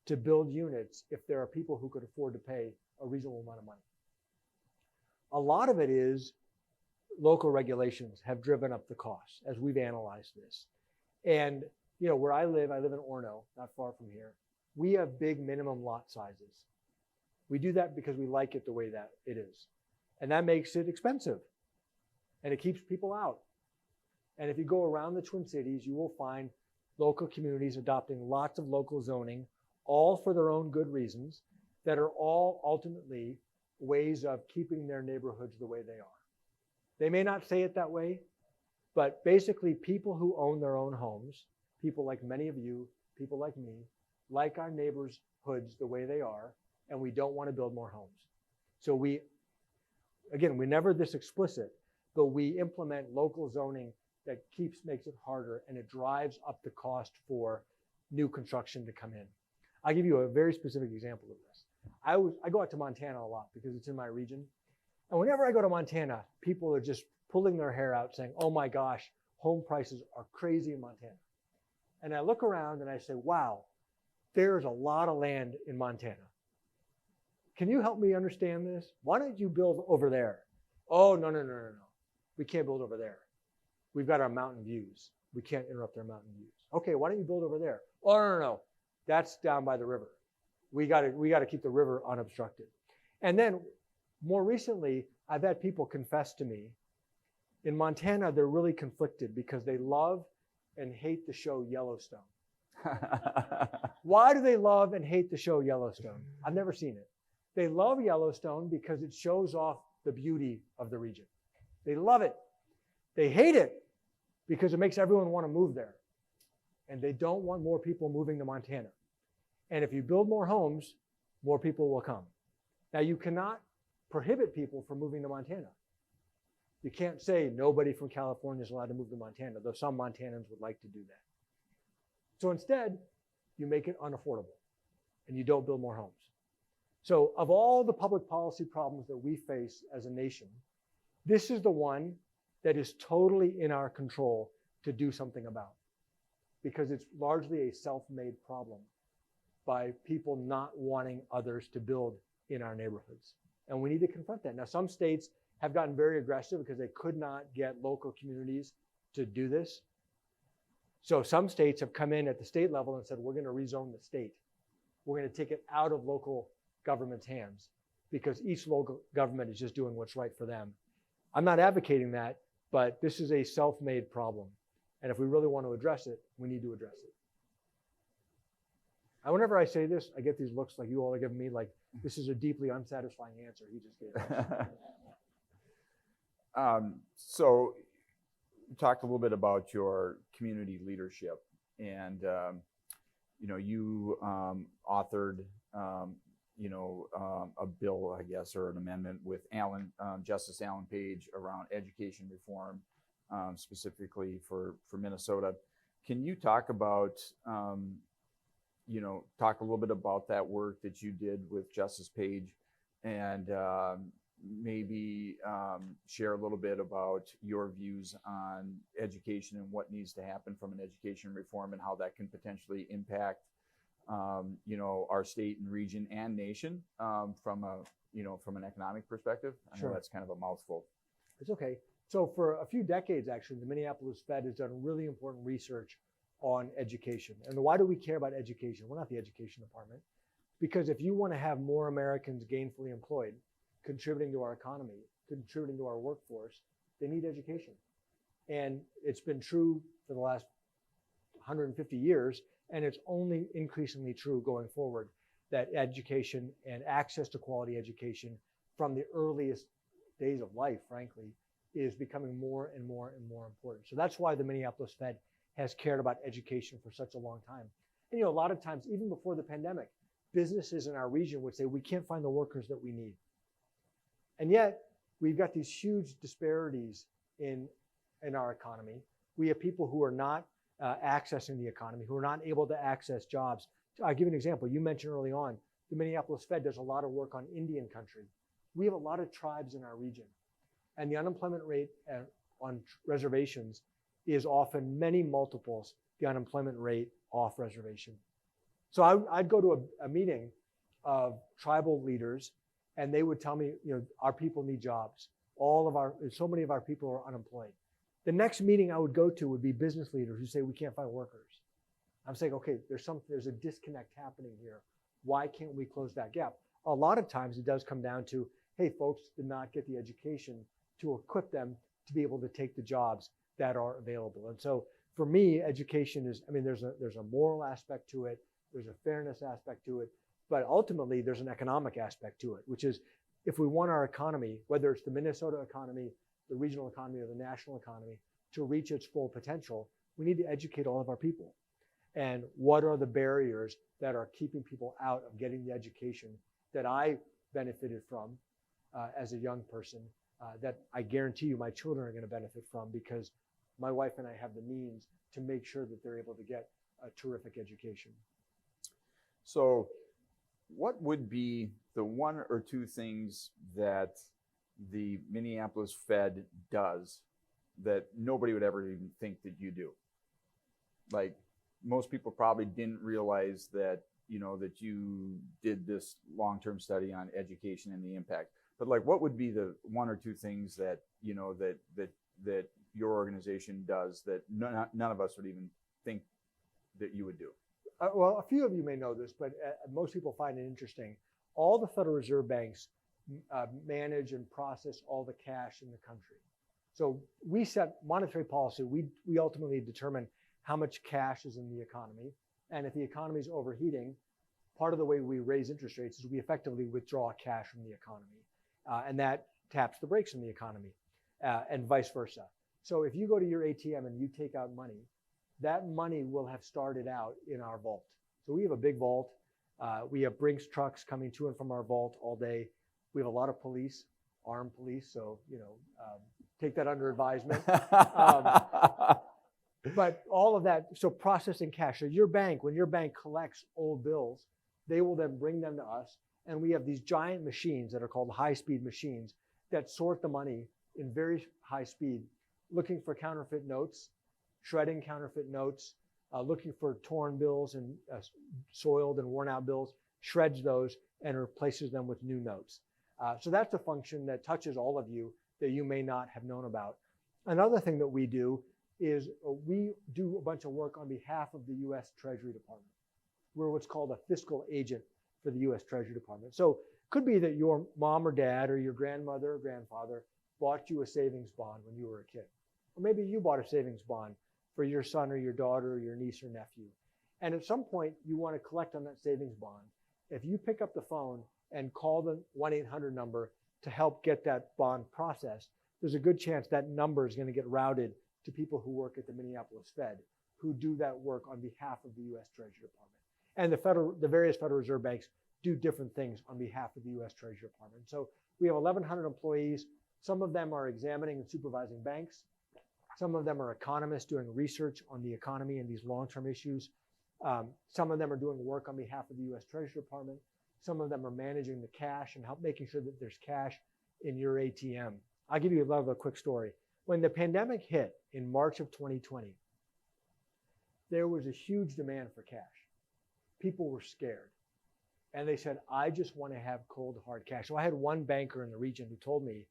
to build units if there are people who could afford to pay a reasonable amount of money? A lot of it is local regulations have driven up the costs as we've analyzed this. And where I live in Orono, not far from here. We have big minimum lot sizes. We do that because we like it the way that it is. And that makes it expensive. And it keeps people out. And if you go around the Twin Cities, you will find local communities adopting lots of local zoning, all for their own good reasons, that are all ultimately ways of keeping their neighborhoods the way they are. They may not say it that way, but basically people who own their own homes, people like many of you, people like me, like our neighbors' hoods the way they are, and we don't want to build more homes. So we're never this explicit, but we implement local zoning that makes it harder, and it drives up the cost for new construction to come in. I'll give you a very specific example of this. I go out to Montana a lot because it's in my region. And whenever I go to Montana, people are just pulling their hair out saying, oh my gosh, home prices are crazy in Montana. And I look around and I say, wow, there's a lot of land in Montana. Can you help me understand this? Why don't you build over there? Oh, no. We can't build over there. We've got our mountain views. We can't interrupt their mountain views. Okay, why don't you build over there? Oh, no. That's down by the river. We got to keep the river unobstructed. And then more recently, I've had people confess to me, in Montana, they're really conflicted because they love and hate the show Yellowstone. Why do they love and hate the show Yellowstone? I've never seen it. They love Yellowstone because it shows off the beauty of the region. They love it. They hate it because it makes everyone want to move there. And they don't want more people moving to Montana. And if you build more homes, more people will come. Now, you cannot prohibit people from moving to Montana. You can't say nobody from California is allowed to move to Montana, though some Montanans would like to do that. So instead, you make it unaffordable and you don't build more homes. So of all the public policy problems that we face as a nation, this is the one that is totally in our control to do something about, because it's largely a self-made problem by people not wanting others to build in our neighborhoods. And we need to confront that. Now, some states have gotten very aggressive because they could not get local communities to do this. So some states have come in at the state level and said, we're going to rezone the state. We're going to take it out of local government's hands because each local government is just doing what's right for them. I'm not advocating that, but this is a self-made problem. And if we really want to address it, we need to address it. And whenever I say this, I get these looks like you all are giving me, like this is a deeply unsatisfying answer he just gave us. So you talked a little bit about your community leadership, and you authored a bill, I guess, or an amendment with Justice Alan Page around education reform, specifically for Minnesota. Can you talk about talk a little bit about that work that you did with Justice Page, and maybe share a little bit about your views on education and what needs to happen from an education reform and how that can potentially impact our state and region and nation from an economic perspective. I know that's kind of a mouthful. It's okay. So for a few decades, actually, the Minneapolis Fed has done really important research on education. And why do we care about education? We're not the education department. Because if you want to have more Americans gainfully employed, contributing to our economy, contributing to our workforce, they need education. And it's been true for the last 150 years, and it's only increasingly true going forward that education and access to quality education from the earliest days of life, frankly, is becoming more and more and more important. So that's why the Minneapolis Fed has cared about education for such a long time. And a lot of times, even before the pandemic, businesses in our region would say, we can't find the workers that we need. And yet, we've got these huge disparities in our economy. We have people who are not accessing the economy, who are not able to access jobs. I'll give you an example. You mentioned early on, the Minneapolis Fed does a lot of work on Indian country. We have a lot of tribes in our region. And the unemployment rate on reservations is often many multiples the unemployment rate off reservation. So I'd go to a meeting of tribal leaders, and they would tell me, our people need jobs. So many of our people are unemployed. The next meeting I would go to would be business leaders who say, we can't find workers. I'm saying, okay, there's a disconnect happening here. Why can't we close that gap? A lot of times it does come down to, hey, folks did not get the education to equip them to be able to take the jobs that are available. And so for me, education is, there's a moral aspect to it, there's a fairness aspect to it, but ultimately there's an economic aspect to it, which is if we want our economy, whether it's the Minnesota economy, the regional economy, or the national economy, to reach its full potential, we need to educate all of our people. And what are the barriers that are keeping people out of getting the education that I benefited from as a young person, that I guarantee you my children are going to benefit from, because my wife and I have the means to make sure that they're able to get a terrific education. So what would be the one or two things that the Minneapolis Fed does that nobody would ever even think that you do? Like, most people probably didn't realize that, that you did this long-term study on education and the impact. But like, what would be the one or two things that, that your organization does that none of us would even think that you would do? Well, a few of you may know this, but most people find it interesting. All the Federal Reserve banks manage and process all the cash in the country. So we set monetary policy. We ultimately determine how much cash is in the economy. And if the economy is overheating, part of the way we raise interest rates is we effectively withdraw cash from the economy. And that taps the brakes in the economy, and vice versa. So if you go to your ATM and you take out money, that money will have started out in our vault. So we have a big vault. We have Brinks trucks coming to and from our vault all day. We have a lot of police, armed police. So, take that under advisement. But all of that, so processing cash. So when your bank collects old bills, they will then bring them to us. And we have these giant machines that are called high-speed machines that sort the money in very high speed, looking for counterfeit notes, shredding counterfeit notes, looking for torn bills and soiled and worn out bills, shreds those and replaces them with new notes. So that's a function that touches all of you that you may not have known about. Another thing that we do is we do a bunch of work on behalf of the U.S. Treasury Department. We're what's called a fiscal agent for the U.S. Treasury Department. So it could be that your mom or dad or your grandmother or grandfather bought you a savings bond when you were a kid. Or maybe you bought a savings bond for your son or your daughter or your niece or nephew. And at some point, you want to collect on that savings bond. If you pick up the phone and call the 1-800 number to help get that bond processed, there's a good chance that number is going to get routed to people who work at the Minneapolis Fed, who do that work on behalf of the U.S. Treasury Department. And the various Federal Reserve banks do different things on behalf of the U.S. Treasury Department. So we have 1,100 employees. Some of them are examining and supervising banks. Some of them are economists doing research on the economy and these long-term issues. Some of them are doing work on behalf of the U.S. Treasury Department. Some of them are managing the cash and making sure that there's cash in your ATM. I'll give you a quick story. When the pandemic hit in March of 2020, there was a huge demand for cash. People were scared. And they said, I just want to have cold, hard cash. So I had one banker in the region who told me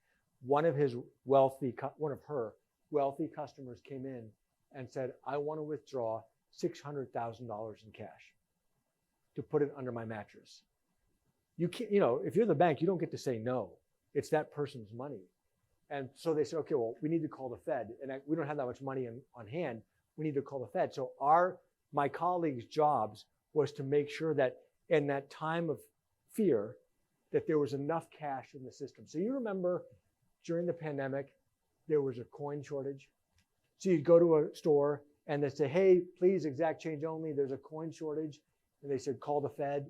one of her wealthy customers came in and said, I want to withdraw $600,000 in cash to put it under my mattress. You can't, if you're the bank, you don't get to say no. It's that person's money. And so they said, okay, well, we need to call the Fed. And we don't have that much money on hand. We need to call the Fed. So my colleagues' jobs was to make sure that in that time of fear, that there was enough cash in the system. So you remember during the pandemic, there was a coin shortage. So you'd go to a store and they'd say, hey, please, exact change only. There's a coin shortage. And they said, call the Fed,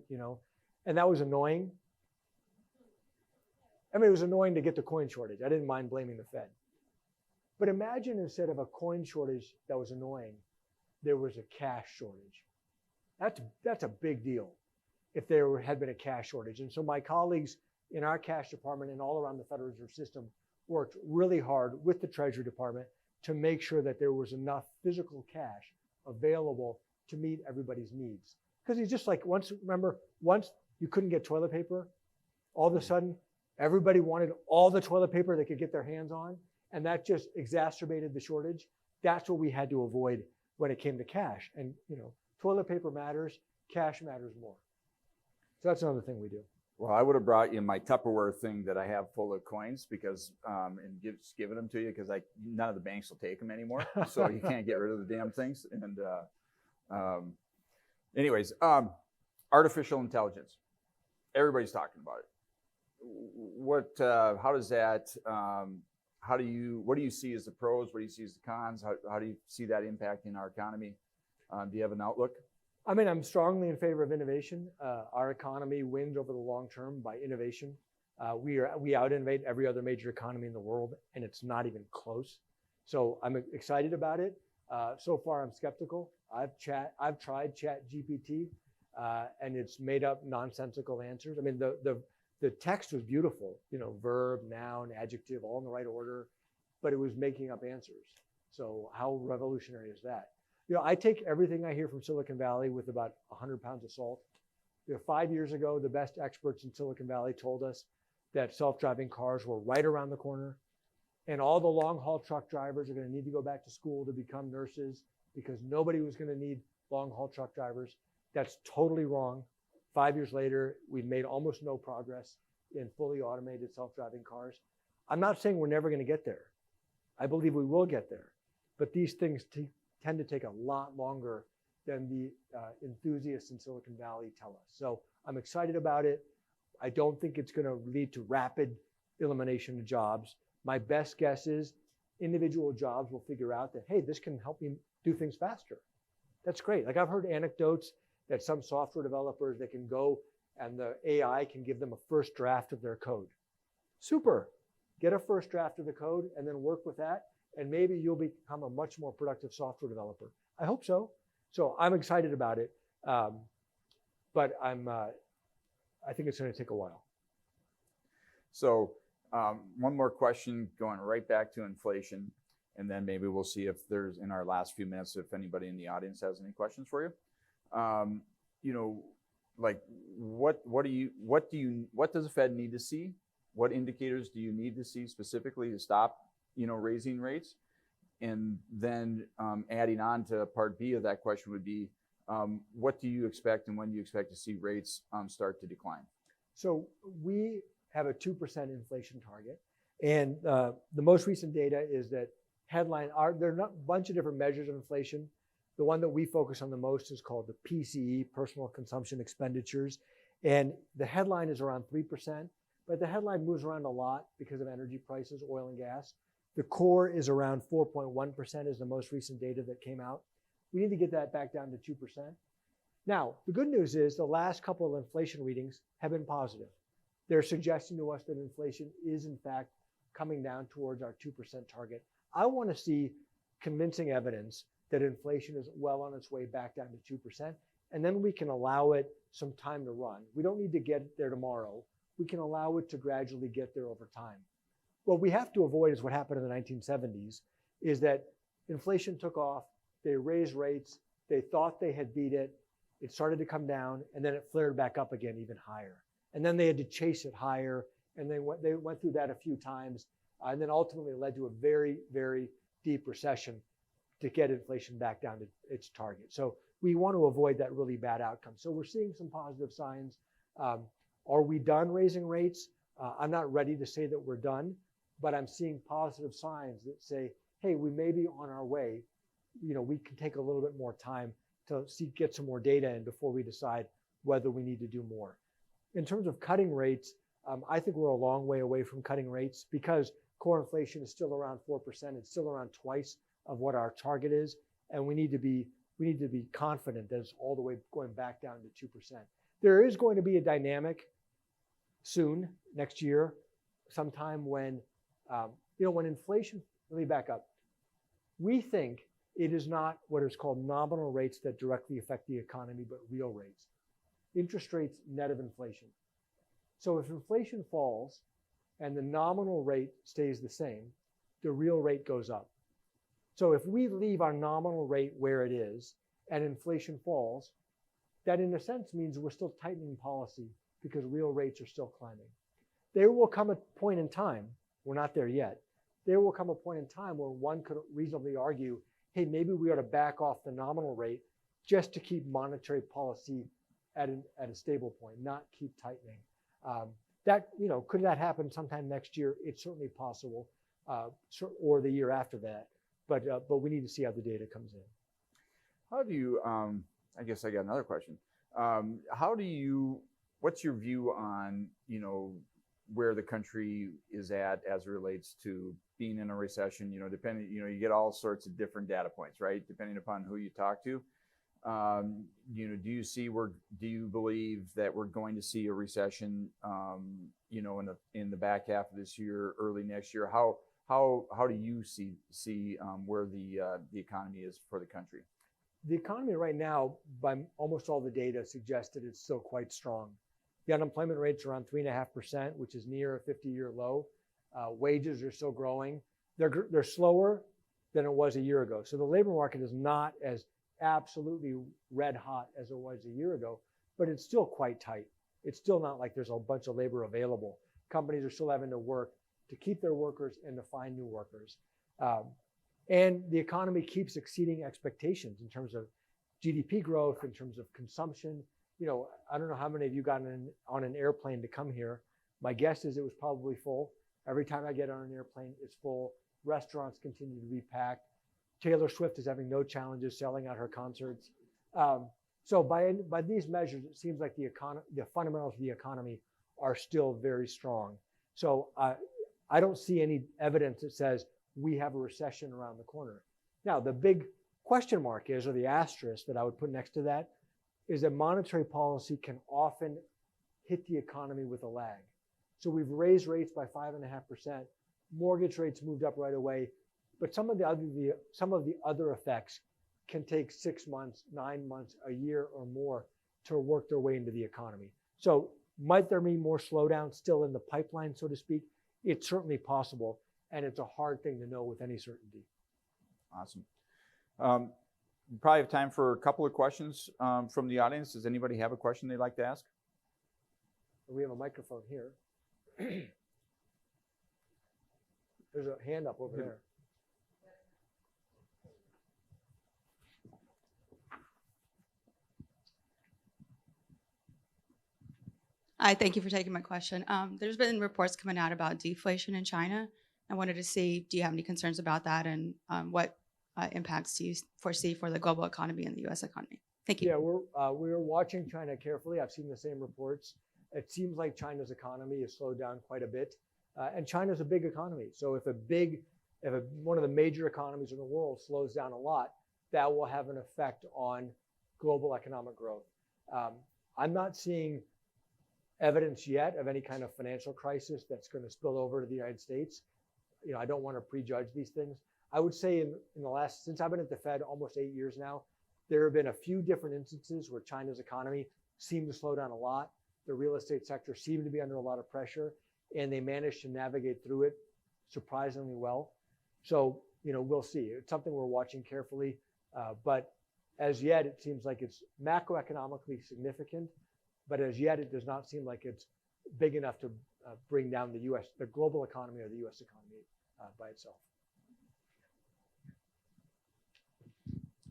And that was annoying. I mean, it was annoying to get the coin shortage. I didn't mind blaming the Fed. But imagine instead of a coin shortage that was annoying, there was a cash shortage. That's a big deal if there had been a cash shortage. And so my colleagues in our cash department and all around the Federal Reserve System worked really hard with the Treasury Department to make sure that there was enough physical cash available to meet everybody's needs. Because it's just like once you couldn't get toilet paper, all of a sudden everybody wanted all the toilet paper they could get their hands on, and that just exacerbated the shortage. That's what we had to avoid when it came to cash. And toilet paper matters, cash matters more. So that's another thing we do. Well, I would have brought you my Tupperware thing that I have full of coins because, just giving them to you because none of the banks will take them anymore. So you can't get rid of the damn things. And anyways, artificial intelligence. Everybody's talking about it. How does that, what do you see as the pros? What do you see as the cons? How do you see that impacting our economy? Do you have an outlook? I mean, I'm strongly in favor of innovation. Our economy wins over the long term by innovation. We out-innovate every other major economy in the world, and it's not even close. So I'm excited about it. So far, I'm skeptical. I've tried ChatGPT, and it's made up nonsensical answers. I mean, the text was beautiful, verb, noun, adjective, all in the right order, but it was making up answers. So how revolutionary is that? I take everything I hear from Silicon Valley with about 100 pounds of salt. 5 years ago, the best experts in Silicon Valley told us that self-driving cars were right around the corner, and all the long-haul truck drivers are going to need to go back to school to become nurses because nobody was going to need long-haul truck drivers. That's totally wrong. 5 years later, we've made almost no progress in fully automated self-driving cars. I'm not saying we're never going to get there. I believe we will get there, but these things tend to take a lot longer than the enthusiasts in Silicon Valley tell us. So I'm excited about it. I don't think it's going to lead to rapid elimination of jobs. My best guess is individual jobs will figure out that, hey, this can help me do things faster. That's great. Like I've heard anecdotes that some software developers, they can go and the AI can give them a first draft of their code. Super. Get a first draft of the code and then work with that. And maybe you'll become a much more productive software developer. I hope so. So I'm excited about it, but I think it's going to take a while. So one more question, going right back to inflation, and then maybe we'll see if there's in our last few minutes if anybody in the audience has any questions for you. Like what does the Fed need to see? What indicators do you need to see specifically to stop raising rates? And then adding on to part B of that question would be, what do you expect and when do you expect to see rates start to decline? So we have a 2% inflation target. And the most recent data is that there are a bunch of different measures of inflation. The one that we focus on the most is called the PCE, Personal Consumption Expenditures. And the headline is around 3%, but the headline moves around a lot because of energy prices, oil and gas. The core is around 4.1% is the most recent data that came out. We need to get that back down to 2%. Now, the good news is the last couple of inflation readings have been positive. They're suggesting to us that inflation is in fact coming down towards our 2% target. I want to see convincing evidence that inflation is well on its way back down to 2%, and then we can allow it some time to run. We don't need to get there tomorrow. We can allow it to gradually get there over time. What we have to avoid is what happened in the 1970s, is that inflation took off, they raised rates, they thought they had beat it, it started to come down, and then it flared back up again even higher. And then they had to chase it higher, and they went through that a few times, and then ultimately led to a very, very deep recession to get inflation back down to its target. So we want to avoid that really bad outcome. So we're seeing some positive signs. Are we done raising rates? I'm not ready to say that we're done, but I'm seeing positive signs that say, hey, we may be on our way. We can take a little bit more time to get some more data in before we decide whether we need to do more. In terms of cutting rates, I think we're a long way away from cutting rates because core inflation is still around 4%. It's still around twice of what our target is, and we need to be confident that it's all the way going back down to 2%. There is going to be a dynamic soon, next year, sometime when, when inflation, let me back up. We think it is not what is called nominal rates that directly affect the economy, but real rates. Interest rates net of inflation. So if inflation falls and the nominal rate stays the same, the real rate goes up. So if we leave our nominal rate where it is and inflation falls, that in a sense means we're still tightening policy because real rates are still climbing. There will come a point in time, we're not there yet, there will come a point in time where one could reasonably argue, hey, maybe we ought to back off the nominal rate just to keep monetary policy at a stable point, not keep tightening. Could that happen sometime next year? It's certainly possible, or the year after that. But we need to see how the data comes in. How do you, I guess I got another question. What's your view on, where the country is at as it relates to being in a recession? Depending, you get all sorts of different data points, right? Depending upon who you talk to. Do you believe that we're going to see a recession, in the back half of this year, early next year? How do you see where the economy is for the country? The economy right now, by almost all the data, suggests that it's still quite strong. The unemployment rate's around 3.5%, which is near a 50-year low. Wages are still growing. They're slower than it was a year ago. So the labor market is not as absolutely red hot as it was a year ago, but it's still quite tight. It's still not like there's a bunch of labor available. Companies are still having to work to keep their workers and to find new workers. And the economy keeps exceeding expectations in terms of GDP growth, in terms of consumption. I don't know how many of you got on an airplane to come here. My guess is it was probably full. Every time I get on an airplane, it's full. Restaurants continue to be packed. Taylor Swift is having no challenges selling out her concerts. So by these measures, it seems like the fundamentals of the economy are still very strong. So I don't see any evidence that says we have a recession around the corner. Now, the big question mark is, or the asterisk that I would put next to that, is that monetary policy can often hit the economy with a lag. So we've raised rates by 5.5%. Mortgage rates moved up right away. But some of the other effects can take 6 months, 9 months, a year or more to work their way into the economy. So might there be more slowdown still in the pipeline, so to speak? It's certainly possible, and it's a hard thing to know with any certainty. Awesome. We probably have time for a couple of questions from the audience. Does anybody have a question they'd like to ask? We have a microphone here. There's a hand up over there. Hi, thank you for taking my question. There's been reports coming out about deflation in China. I wanted to see, do you have any concerns about that, and what impacts do you foresee for the global economy and the U.S. economy? Thank you. Yeah, we're watching China carefully. I've seen the same reports. It seems like China's economy has slowed down quite a bit. And China's a big economy. So if one of the major economies in the world slows down a lot, that will have an effect on global economic growth. I'm not seeing evidence yet of any kind of financial crisis that's going to spill over to the United States. I don't want to prejudge these things. I would say in the last, since I've been at the Fed almost 8 years now, there have been a few different instances where China's economy seemed to slow down a lot. The real estate sector seemed to be under a lot of pressure, and they managed to navigate through it surprisingly well. So, we'll see. It's something we're watching carefully, but as yet, it seems like it's macroeconomically significant, but as yet, it does not seem like it's big enough to bring down the global economy or the U.S. economy by itself.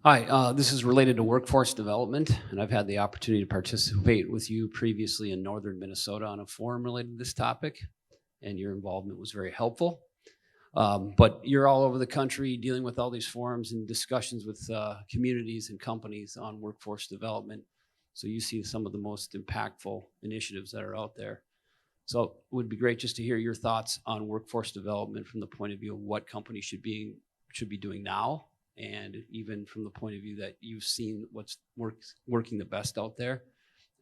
Hi, this is related to workforce development, and I've had the opportunity to participate with you previously in northern Minnesota on a forum related to this topic, and your involvement was very helpful. But you're all over the country dealing with all these forums and discussions with communities and companies on workforce development, so you see some of the most impactful initiatives that are out there. So it would be great just to hear your thoughts on workforce development from the point of view of what companies should be doing now, and even from the point of view that you've seen what's working the best out there,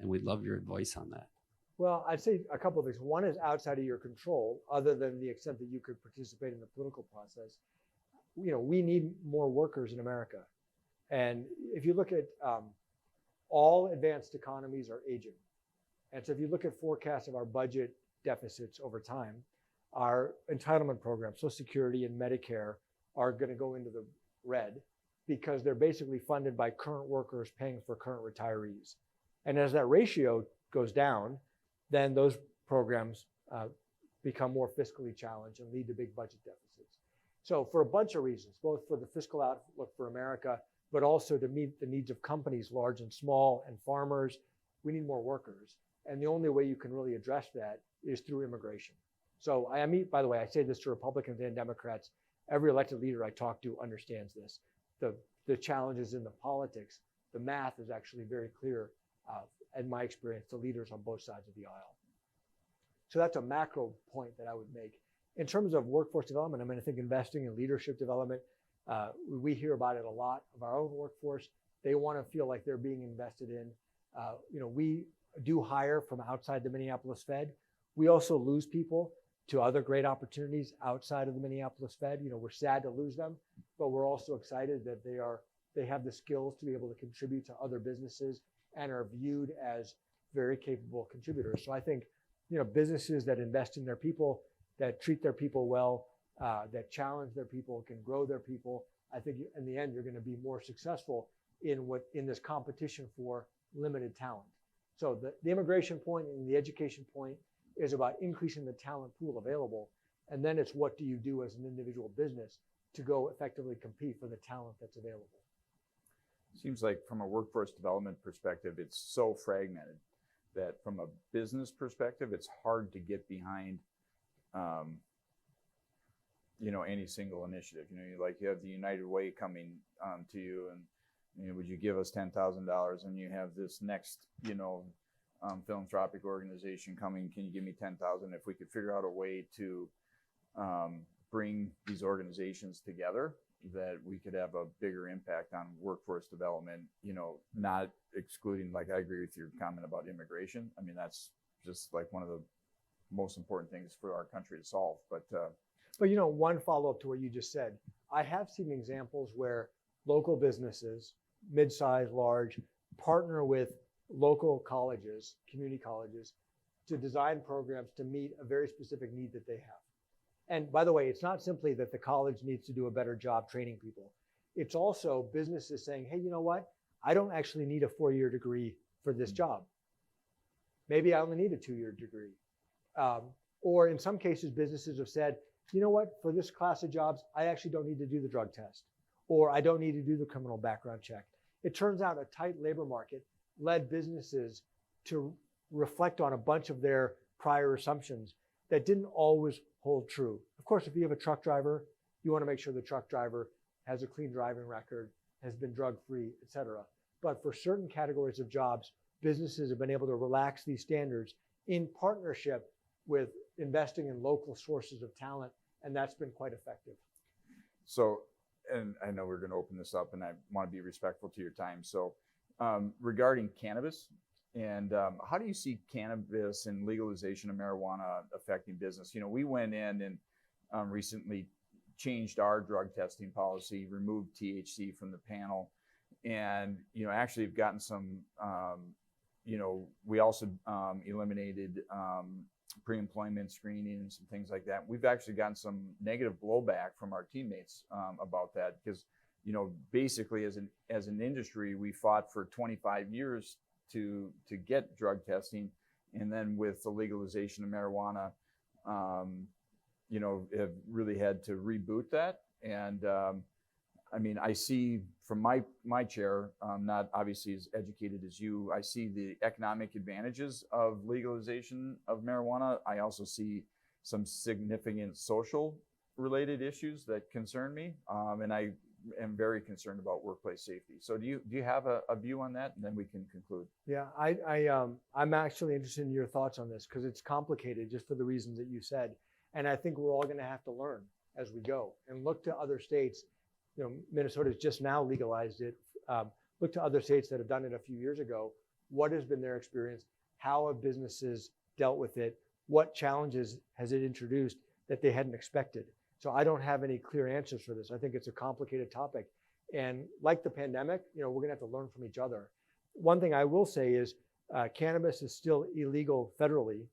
And we'd love your advice on that. Well, I'd say a couple of things. One is outside of your control, other than the extent that you could participate in the political process. We need more workers in America. And if you look at all advanced economies are aging. And so if you look at forecasts of our budget deficits over time, our entitlement programs, Social Security and Medicare, are going to go into the red because they're basically funded by current workers paying for current retirees. And as that ratio goes down, then those programs become more fiscally challenged and lead to big budget deficits. So for a bunch of reasons, both for the fiscal outlook for America, but also to meet the needs of companies, large and small, and farmers, we need more workers. And the only way you can really address that is through immigration. So by the way, I say this to Republicans and Democrats, every elected leader I talk to understands this. The challenges in the politics, the math is actually very clear, in my experience, to leaders on both sides of the aisle. So that's a macro point that I would make. In terms of workforce development, I think investing in leadership development, we hear about it a lot of our own workforce. They want to feel like they're being invested in. We do hire from outside the Minneapolis Fed. We also lose people to other great opportunities outside of the Minneapolis Fed. We're sad to lose them, but we're also excited that they have the skills to be able to contribute to other businesses and are viewed as very capable contributors. So I think, businesses that invest in their people, that treat their people well, that challenge their people, can grow their people, I think in the end, you're going to be more successful in this competition for limited talent. So the immigration point and the education point is about increasing the talent pool available. And then it's what do you do as an individual business to go effectively compete for the talent that's available. Seems like from a workforce development perspective, it's so fragmented that from a business perspective, it's hard to get behind, any single initiative. You have the United Way coming to you and, would you give us $10,000? And you have this next, philanthropic organization coming. Can you give me $10,000? If we could figure out a way to bring these organizations together, that we could have a bigger impact on workforce development, not excluding, I agree with your comment about immigration. That's just one of the most important things for our country to solve. But one follow-up to what you just said, I have seen examples where local businesses, mid-size, large, partner with local colleges, community colleges, to design programs to meet a very specific need that they have. And by the way, it's not simply that the college needs to do a better job training people. It's also businesses saying, hey, you know what? I don't actually need a 4-year degree for this job. Maybe I only need a 2-year degree. Or in some cases, businesses have said, you know what? For this class of jobs, I actually don't need to do the drug test, or I don't need to do the criminal background check. It turns out a tight labor market led businesses to reflect on a bunch of their prior assumptions that didn't always hold true. Of course, if you have a truck driver, you want to make sure the truck driver has a clean driving record, has been drug-free, et cetera. But for certain categories of jobs, businesses have been able to relax these standards in partnership with investing in local sources of talent, and that's been quite effective. So, and I know we're going to open this up, and I want to be respectful to your time. So, regarding cannabis, and how do you see cannabis and legalization of marijuana affecting business? We went in and recently changed our drug testing policy, removed THC from the panel, and actually have gotten some. We also eliminated pre-employment screening and some things like that. We've actually gotten some negative blowback from our teammates about that because, basically as an industry, we fought for 25 years to get drug testing, and then with the legalization of marijuana, have really had to reboot that. And I see from my chair, not obviously as educated as you, I see the economic advantages of legalization of marijuana. I also see some significant social related issues that concern me. And I am very concerned about workplace safety. So do you have a view on that? And then we can conclude. Yeah, I'm actually interested in your thoughts on this because it's complicated just for the reasons that you said. And I think we're all going to have to learn as we go and look to other states. Minnesota's just now legalized it. Look to other states that have done it a few years ago. what has been their experience, how have businesses dealt with it, what challenges has it introduced that they hadn't expected. So I don't have any clear answers for this. I think it's a complicated topic. And like the pandemic, we're gonna have to learn from each other. One thing I will say is cannabis is still illegal federally.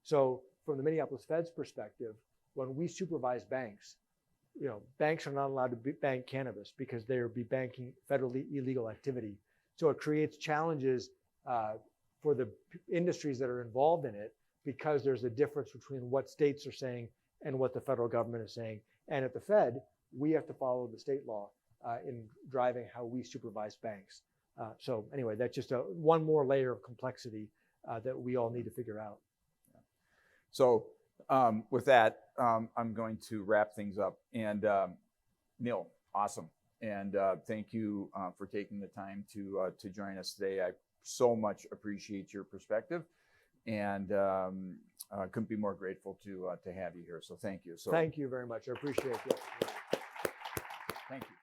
So from the Minneapolis Fed's perspective, when we supervise banks, banks are not allowed to bank cannabis because they would be banking federally illegal activity. So it creates challenges for the industries that are involved in it because there's a difference between what states are saying and what the federal government is saying. And at the Fed, we have to follow the state law in driving how we supervise banks. So anyway, that's just one more layer of complexity that we all need to figure out. So with that, I'm going to wrap things up. And Neel, awesome. And thank you for taking the time to join us today. I so much appreciate your perspective, and couldn't be more grateful to have you here. So thank you. So thank you very much. I appreciate it. thank you.